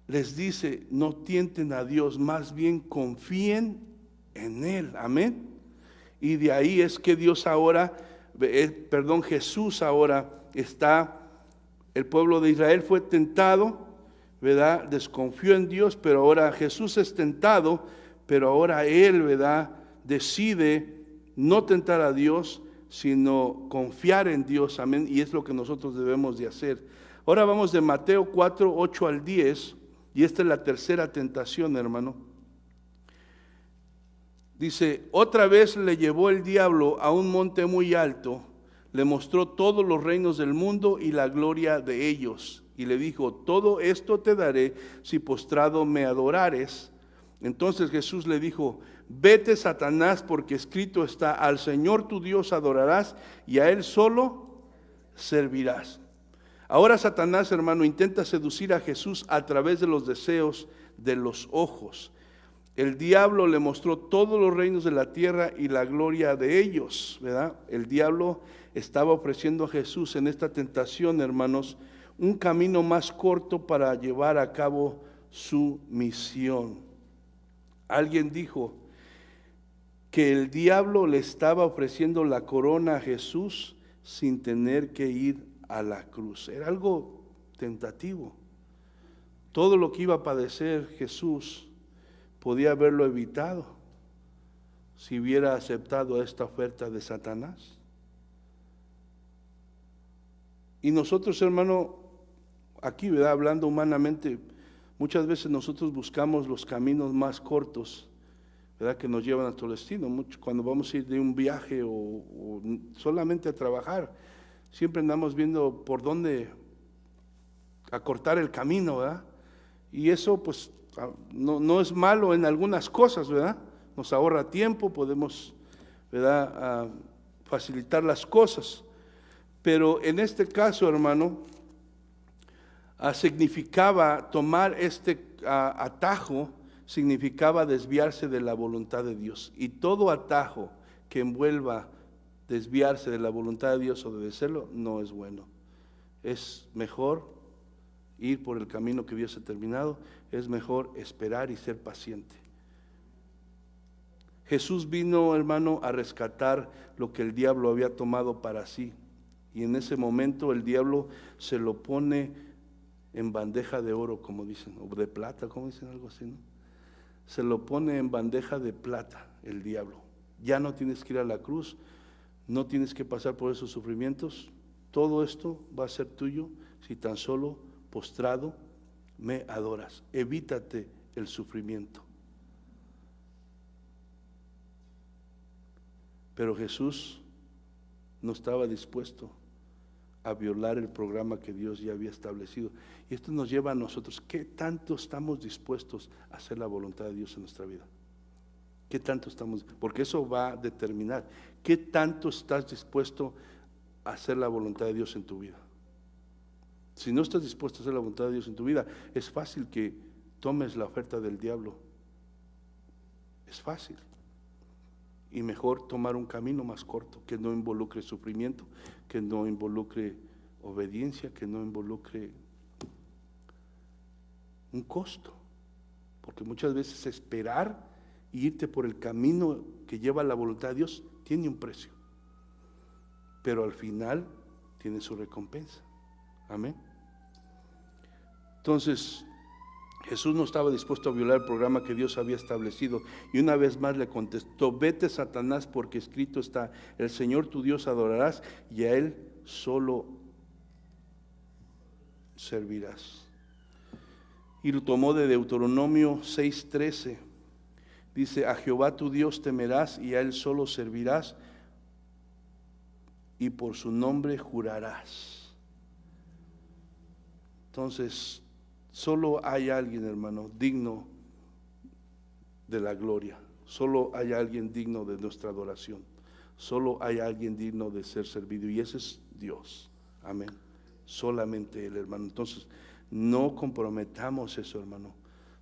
les dice, no tienten a Dios, más bien confíen en Él, amén. Y de ahí es que Jesús ahora está, el pueblo de Israel fue tentado, ¿verdad?, desconfió en Dios, pero ahora Jesús es tentado, pero ahora Él, ¿verdad?, decide no tentar a Dios, sino confiar en Dios, amén, y es lo que nosotros debemos de hacer. Ahora vamos de Mateo 4:8 al 10, y esta es la tercera tentación, hermano. Dice, otra vez le llevó el diablo a un monte muy alto, le mostró todos los reinos del mundo y la gloria de ellos, y le dijo, todo esto te daré si postrado me adorares. Entonces Jesús le dijo, vete, Satanás, porque escrito está, al Señor tu Dios adorarás y a Él solo servirás. Ahora Satanás, hermano, intenta seducir a Jesús a través de los deseos de los ojos. El diablo le mostró todos los reinos de la tierra y la gloria de ellos, ¿verdad? El diablo estaba ofreciendo a Jesús en esta tentación, hermanos, un camino más corto para llevar a cabo su misión. Alguien dijo que el diablo le estaba ofreciendo la corona a Jesús sin tener que ir a la cruz. Era algo tentativo. Todo lo que iba a padecer Jesús podía haberlo evitado si hubiera aceptado esta oferta de Satanás. Y nosotros, hermano, aquí, ¿verdad? Hablando humanamente, muchas veces nosotros buscamos los caminos más cortos, ¿verdad? Que nos llevan a nuestro destino. Cuando vamos a ir de un viaje o solamente a trabajar, siempre andamos viendo por dónde acortar el camino, ¿verdad? Y eso pues no es malo en algunas cosas, ¿verdad? Nos ahorra tiempo, podemos, ¿verdad?, facilitar las cosas. Pero en este caso, hermano, significaba tomar este atajo, significaba desviarse de la voluntad de Dios. Y todo atajo que envuelva desviarse de la voluntad de Dios o obedecerlo, no es bueno. Es mejor ir por el camino que Dios ha determinado, es mejor esperar y ser paciente. Jesús vino, hermano, a rescatar lo que el diablo había tomado para sí. Y en ese momento el diablo se lo pone en bandeja de oro, como dicen, o de plata, como dicen, algo así, ¿no? Se lo pone en bandeja de plata el diablo. Ya no tienes que ir a la cruz, no tienes que pasar por esos sufrimientos. Todo esto va a ser tuyo si tan solo postrado me adoras. Evítate el sufrimiento. Pero Jesús no estaba dispuesto a violar el programa que Dios ya había establecido. Y esto nos lleva a nosotros, ¿qué tanto estamos dispuestos a hacer la voluntad de Dios en nuestra vida? ¿Qué tanto estamos? Porque eso va a determinar, ¿qué tanto estás dispuesto a hacer la voluntad de Dios en tu vida? Si no estás dispuesto a hacer la voluntad de Dios en tu vida, es fácil que tomes la oferta del diablo. Es fácil. Y mejor tomar un camino más corto, que no involucre sufrimiento, que no involucre obediencia, que no involucre un costo. Porque muchas veces esperar e irte por el camino que lleva a la voluntad de Dios tiene un precio. Pero al final tiene su recompensa. Amén. Entonces, Jesús no estaba dispuesto a violar el programa que Dios había establecido. Y una vez más le contestó: vete, Satanás, porque escrito está, el Señor tu Dios adorarás y a Él solo servirás. Y lo tomó de Deuteronomio 6:13. Dice: a Jehová tu Dios temerás y a Él solo servirás y por su nombre jurarás. Entonces, solo hay alguien, hermano, digno de la gloria. Solo hay alguien digno de nuestra adoración. Solo hay alguien digno de ser servido, y ese es Dios. Amén. Solamente Él, hermano. Entonces, no comprometamos eso, hermano.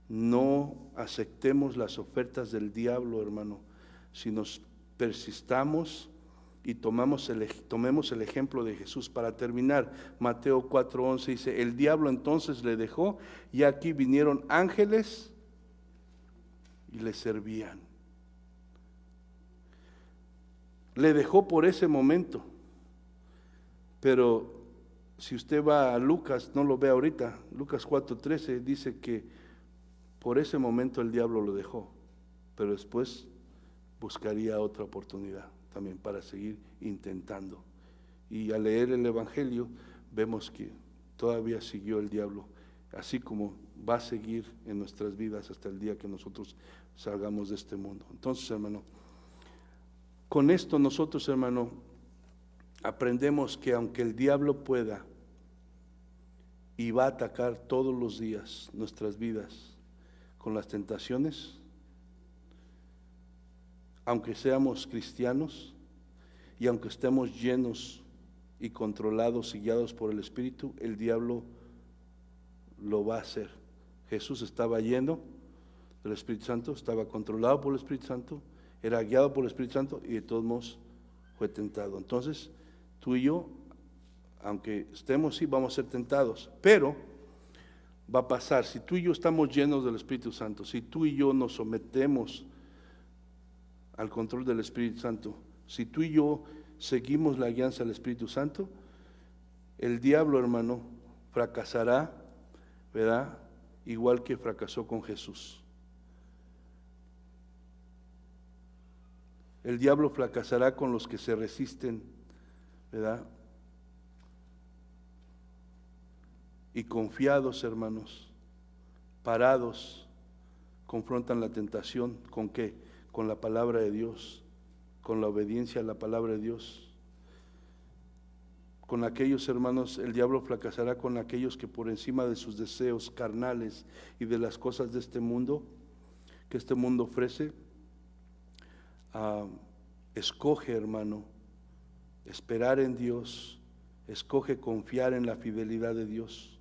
No aceptemos las ofertas del diablo, hermano. Si nos persistamos y tomemos el ejemplo de Jesús. Para terminar, Mateo 4:11 dice: el diablo entonces le dejó, y aquí vinieron ángeles y le servían. Le dejó por ese momento, pero si usted va a Lucas, no lo ve ahorita, Lucas 4:13 dice que por ese momento el diablo lo dejó, pero después buscaría otra oportunidad también para seguir intentando. Y al leer el Evangelio vemos que todavía siguió el diablo, así como va a seguir en nuestras vidas hasta el día que nosotros salgamos de este mundo. Entonces, hermano, con esto nosotros, hermano, aprendemos que aunque el diablo pueda y va a atacar todos los días nuestras vidas con las tentaciones, aunque seamos cristianos y aunque estemos llenos y controlados y guiados por el Espíritu, el diablo lo va a hacer. Jesús estaba lleno del Espíritu Santo, estaba controlado por el Espíritu Santo, era guiado por el Espíritu Santo y de todos modos fue tentado. Entonces, tú y yo, aunque estemos, sí, vamos a ser tentados, pero va a pasar. Si tú y yo estamos llenos del Espíritu Santo, si tú y yo nos sometemos al control del Espíritu Santo, si tú y yo seguimos la guianza del Espíritu Santo, el diablo, hermano, fracasará, ¿verdad? Igual que fracasó con Jesús. El diablo fracasará con los que se resisten, ¿verdad? Y confiados, hermanos, parados, confrontan la tentación. ¿Con qué? Con la palabra de Dios, con la obediencia a la palabra de Dios. Con aquellos, hermanos, el diablo fracasará con aquellos que por encima de sus deseos carnales y de las cosas de este mundo, que este mundo ofrece, escoge, hermano, esperar en Dios, escoge confiar en la fidelidad de Dios,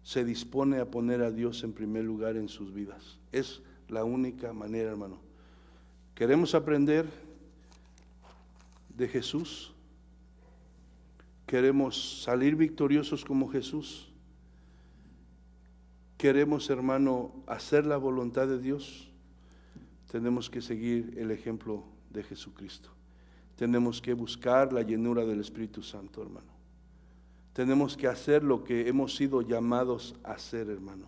se dispone a poner a Dios en primer lugar en sus vidas. Es la única manera, hermano. ¿Queremos aprender de Jesús? ¿Queremos salir victoriosos como Jesús? ¿Queremos, hermano, hacer la voluntad de Dios? Tenemos que seguir el ejemplo de Jesucristo. Tenemos que buscar la llenura del Espíritu Santo, hermano. Tenemos que hacer lo que hemos sido llamados a hacer, hermano.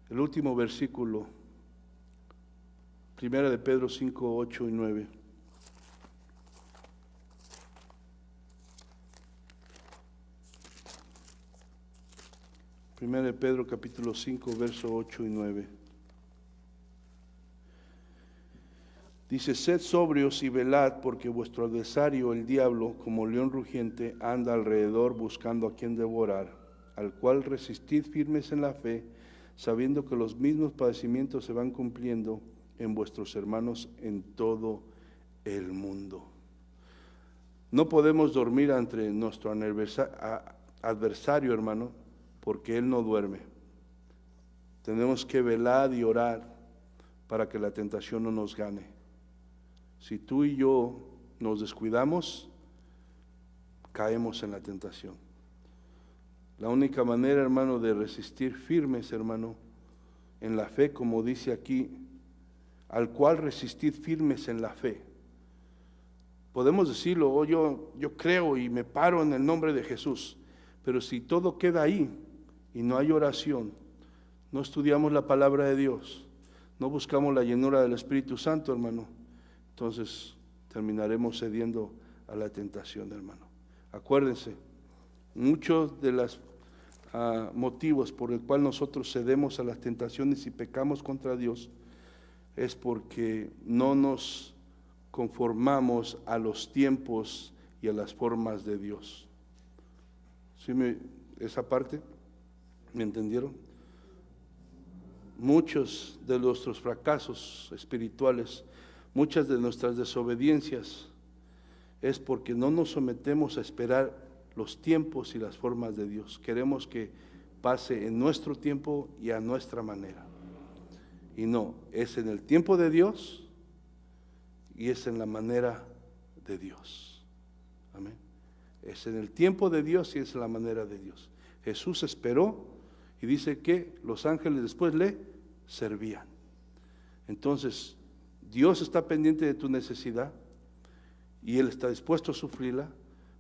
El último versículo, 1 de Pedro 5, 8 y 9. Primera de Pedro capítulo 5, verso 8 y 9. Dice: sed sobrios y velad, porque vuestro adversario, el diablo, como león rugiente, anda alrededor buscando a quien devorar, al cual resistid firmes en la fe, sabiendo que los mismos padecimientos se van cumpliendo en vuestros hermanos en todo el mundo. No podemos dormir ante nuestro adversario, hermano, porque él no duerme. Tenemos que velar y orar para que la tentación no nos gane. Si tú y yo nos descuidamos, caemos en la tentación. La única manera, hermano, de resistir firmes, hermano, en la fe, como dice aquí, al cual resistid firmes en la fe. Podemos decirlo: oh, yo creo y me paro en el nombre de Jesús, pero si todo queda ahí y no hay oración, no estudiamos la palabra de Dios, no buscamos la llenura del Espíritu Santo, hermano, entonces terminaremos cediendo a la tentación, hermano. Acuérdense, muchos de los motivos por el cual nosotros cedemos a las tentaciones y pecamos contra Dios es porque no nos conformamos a los tiempos y a las formas de Dios. ¿Sí esa parte? ¿Me entendieron? Muchos de nuestros fracasos espirituales, muchas de nuestras desobediencias, es porque no nos sometemos a esperar los tiempos y las formas de Dios. Queremos que pase en nuestro tiempo y a nuestra manera. Y no, es en el tiempo de Dios y es en la manera de Dios. Amén. Es en el tiempo de Dios y es en la manera de Dios. Jesús esperó y dice que los ángeles después le servían. Entonces, Dios está pendiente de tu necesidad y Él está dispuesto a sufrirla,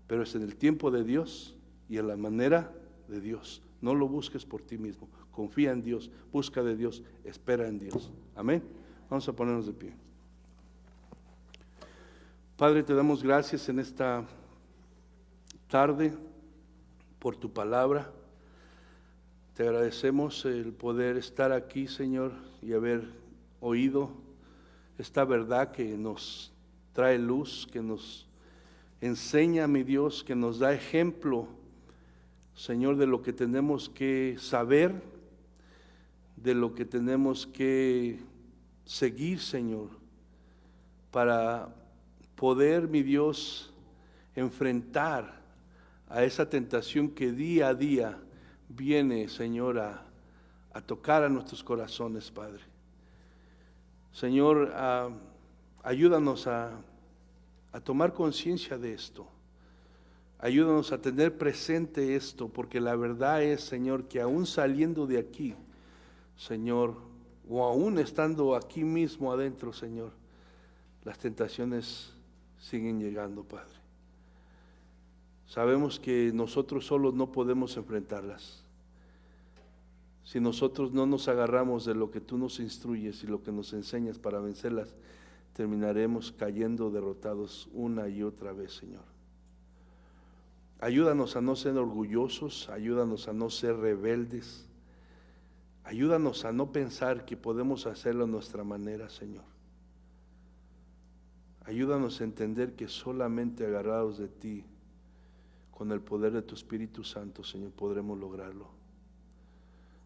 pero es en el tiempo de Dios y en la manera de Dios. No lo busques por ti mismo. Confía en Dios, busca de Dios, espera en Dios. Amén. Vamos a ponernos de pie. Padre, te damos gracias en esta tarde por tu palabra. Te agradecemos el poder estar aquí, Señor, y haber oído esta verdad que nos trae luz, que nos enseña, mi Dios, que nos da ejemplo, Señor, de lo que tenemos que saber, de lo que tenemos que seguir, Señor, para poder, mi Dios, enfrentar a esa tentación que día a día viene, Señor, a a tocar a nuestros corazones, Padre. Señor, ayúdanos a tomar conciencia de esto. Ayúdanos a tener presente esto, porque la verdad es, Señor, que aún saliendo de aquí, Señor, o aún estando aquí mismo adentro, Señor, las tentaciones siguen llegando, Padre. Sabemos que nosotros solos no podemos enfrentarlas. Si nosotros no nos agarramos de lo que tú nos instruyes y lo que nos enseñas para vencerlas, terminaremos cayendo derrotados una y otra vez, Señor. Ayúdanos a no ser orgullosos, ayúdanos a no ser rebeldes, ayúdanos a no pensar que podemos hacerlo a nuestra manera, Señor. Ayúdanos a entender que solamente agarrados de ti, con el poder de tu Espíritu Santo, Señor, podremos lograrlo.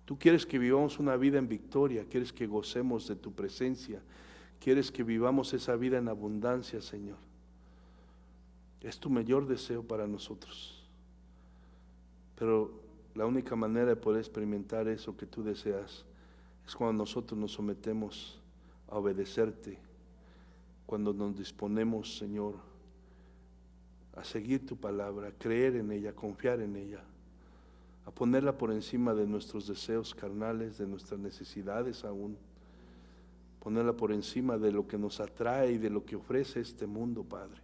Tú quieres que vivamos una vida en victoria, quieres que gocemos de tu presencia, quieres que vivamos esa vida en abundancia, Señor. Es tu mayor deseo para nosotros. Pero la única manera de poder experimentar eso que tú deseas es cuando nosotros nos sometemos a obedecerte, cuando nos disponemos, Señor, a seguir tu palabra, a creer en ella, a confiar en ella, a ponerla por encima de nuestros deseos carnales, de nuestras necesidades aún, ponerla por encima de lo que nos atrae y de lo que ofrece este mundo, Padre.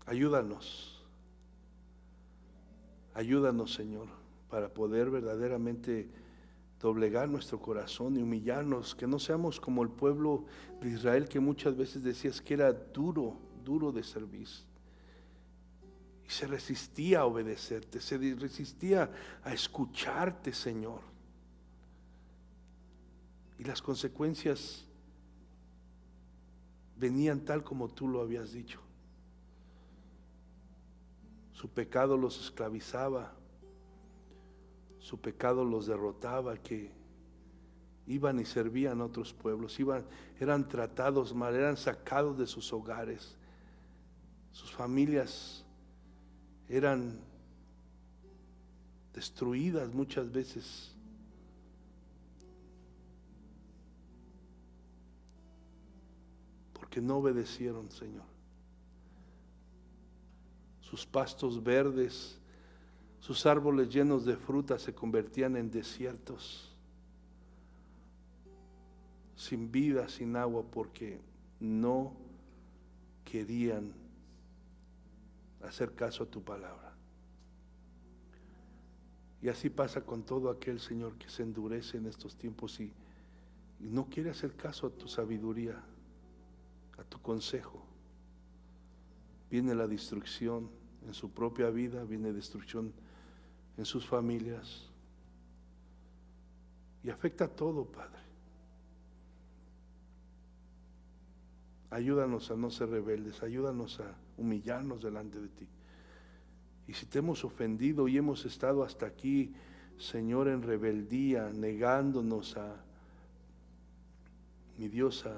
Ayúdanos, Señor, para poder verdaderamente doblegar nuestro corazón y humillarnos, que no seamos como el pueblo de Israel, que muchas veces decías que era duro de servicio. Y se resistía a obedecerte, se resistía a escucharte, Señor. Y las consecuencias venían tal como tú lo habías dicho. Su pecado los esclavizaba, su pecado los derrotaba, que iban y servían a otros pueblos, eran tratados mal, eran sacados de sus hogares, sus familias eran destruidas muchas veces. Porque no obedecieron, Señor. Sus pastos verdes, sus árboles llenos de fruta se convertían en desiertos, sin vida, sin agua, porque no querían hacer caso a tu palabra. Y así pasa con todo aquel, Señor, que se endurece en estos tiempos y no quiere hacer caso a tu sabiduría, a tu consejo. Viene la destrucción en su propia vida, viene destrucción en sus familias y afecta a todo, Padre. Ayúdanos a no ser rebeldes, ayúdanos a humillarnos delante de ti. Y si te hemos ofendido y hemos estado hasta aquí, Señor, en rebeldía, negándonos mi Dios, a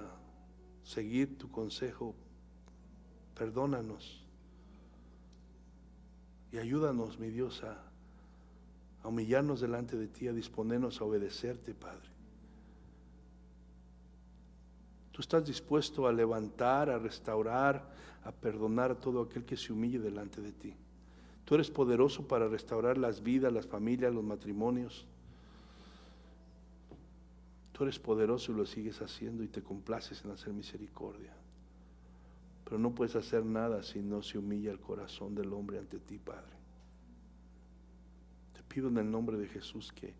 seguir tu consejo, perdónanos. Y ayúdanos, mi Dios, a humillarnos delante de ti, a disponernos a obedecerte, Padre. Tú estás dispuesto a levantar, a restaurar, a perdonar a todo aquel que se humille delante de ti. Tú eres poderoso para restaurar las vidas, las familias, los matrimonios. Tú eres poderoso y lo sigues haciendo y te complaces en hacer misericordia. Pero no puedes hacer nada si no se humilla el corazón del hombre ante ti, Padre. Te pido en el nombre de Jesús que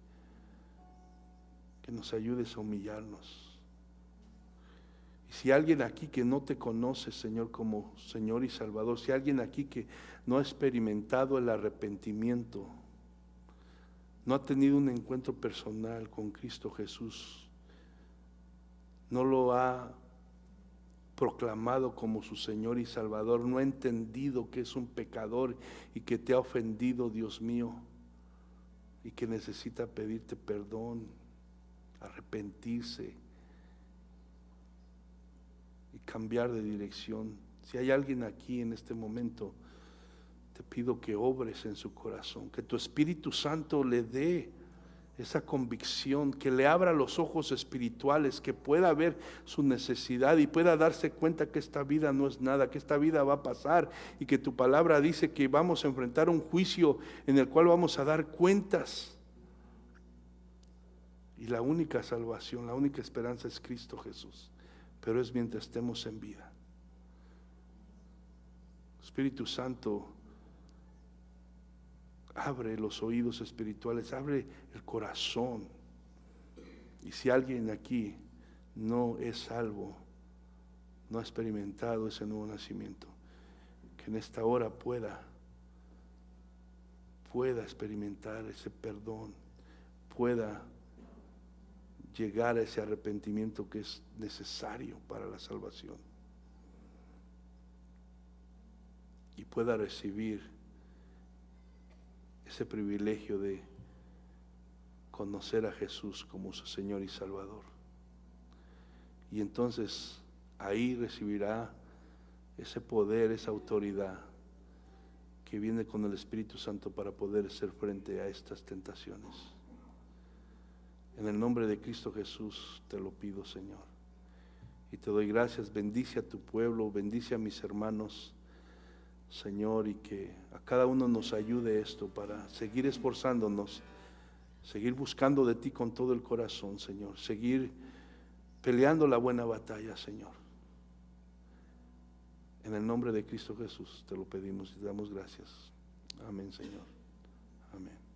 nos ayudes a humillarnos. Y si alguien aquí que no te conoce, Señor, como Señor y Salvador, si alguien aquí que no ha experimentado el arrepentimiento, no ha tenido un encuentro personal con Cristo Jesús, no lo ha proclamado como su Señor y Salvador, no ha entendido que es un pecador y que te ha ofendido, Dios mío, y que necesita pedirte perdón, arrepentirse y cambiar de dirección. Si hay alguien aquí en este momento, te te pido que obres en su corazón, que tu Espíritu Santo le dé esa convicción, que le abra los ojos espirituales, que pueda ver su necesidad y pueda darse cuenta que esta vida no es nada, que esta vida va a pasar y que tu palabra dice que vamos a enfrentar un juicio en el cual vamos a dar cuentas. Y la única salvación, la única esperanza es Cristo Jesús, pero es mientras estemos en vida. Espíritu Santo, abre los oídos espirituales, abre el corazón. Y si alguien aquí no es salvo, no ha experimentado ese nuevo nacimiento, que en esta hora pueda experimentar ese perdón, pueda llegar a ese arrepentimiento que es necesario para la salvación, y pueda recibir ese privilegio de conocer a Jesús como su Señor y Salvador. Y entonces ahí recibirá ese poder, esa autoridad que viene con el Espíritu Santo para poder hacer frente a estas tentaciones. En el nombre de Cristo Jesús te lo pido, Señor. Y te doy gracias. Bendice a tu pueblo, bendice a mis hermanos, Señor, y que a cada uno nos ayude esto para seguir esforzándonos, seguir buscando de ti con todo el corazón, Señor, seguir peleando la buena batalla, Señor. En el nombre de Cristo Jesús te lo pedimos y te damos gracias. Amén, Señor. Amén.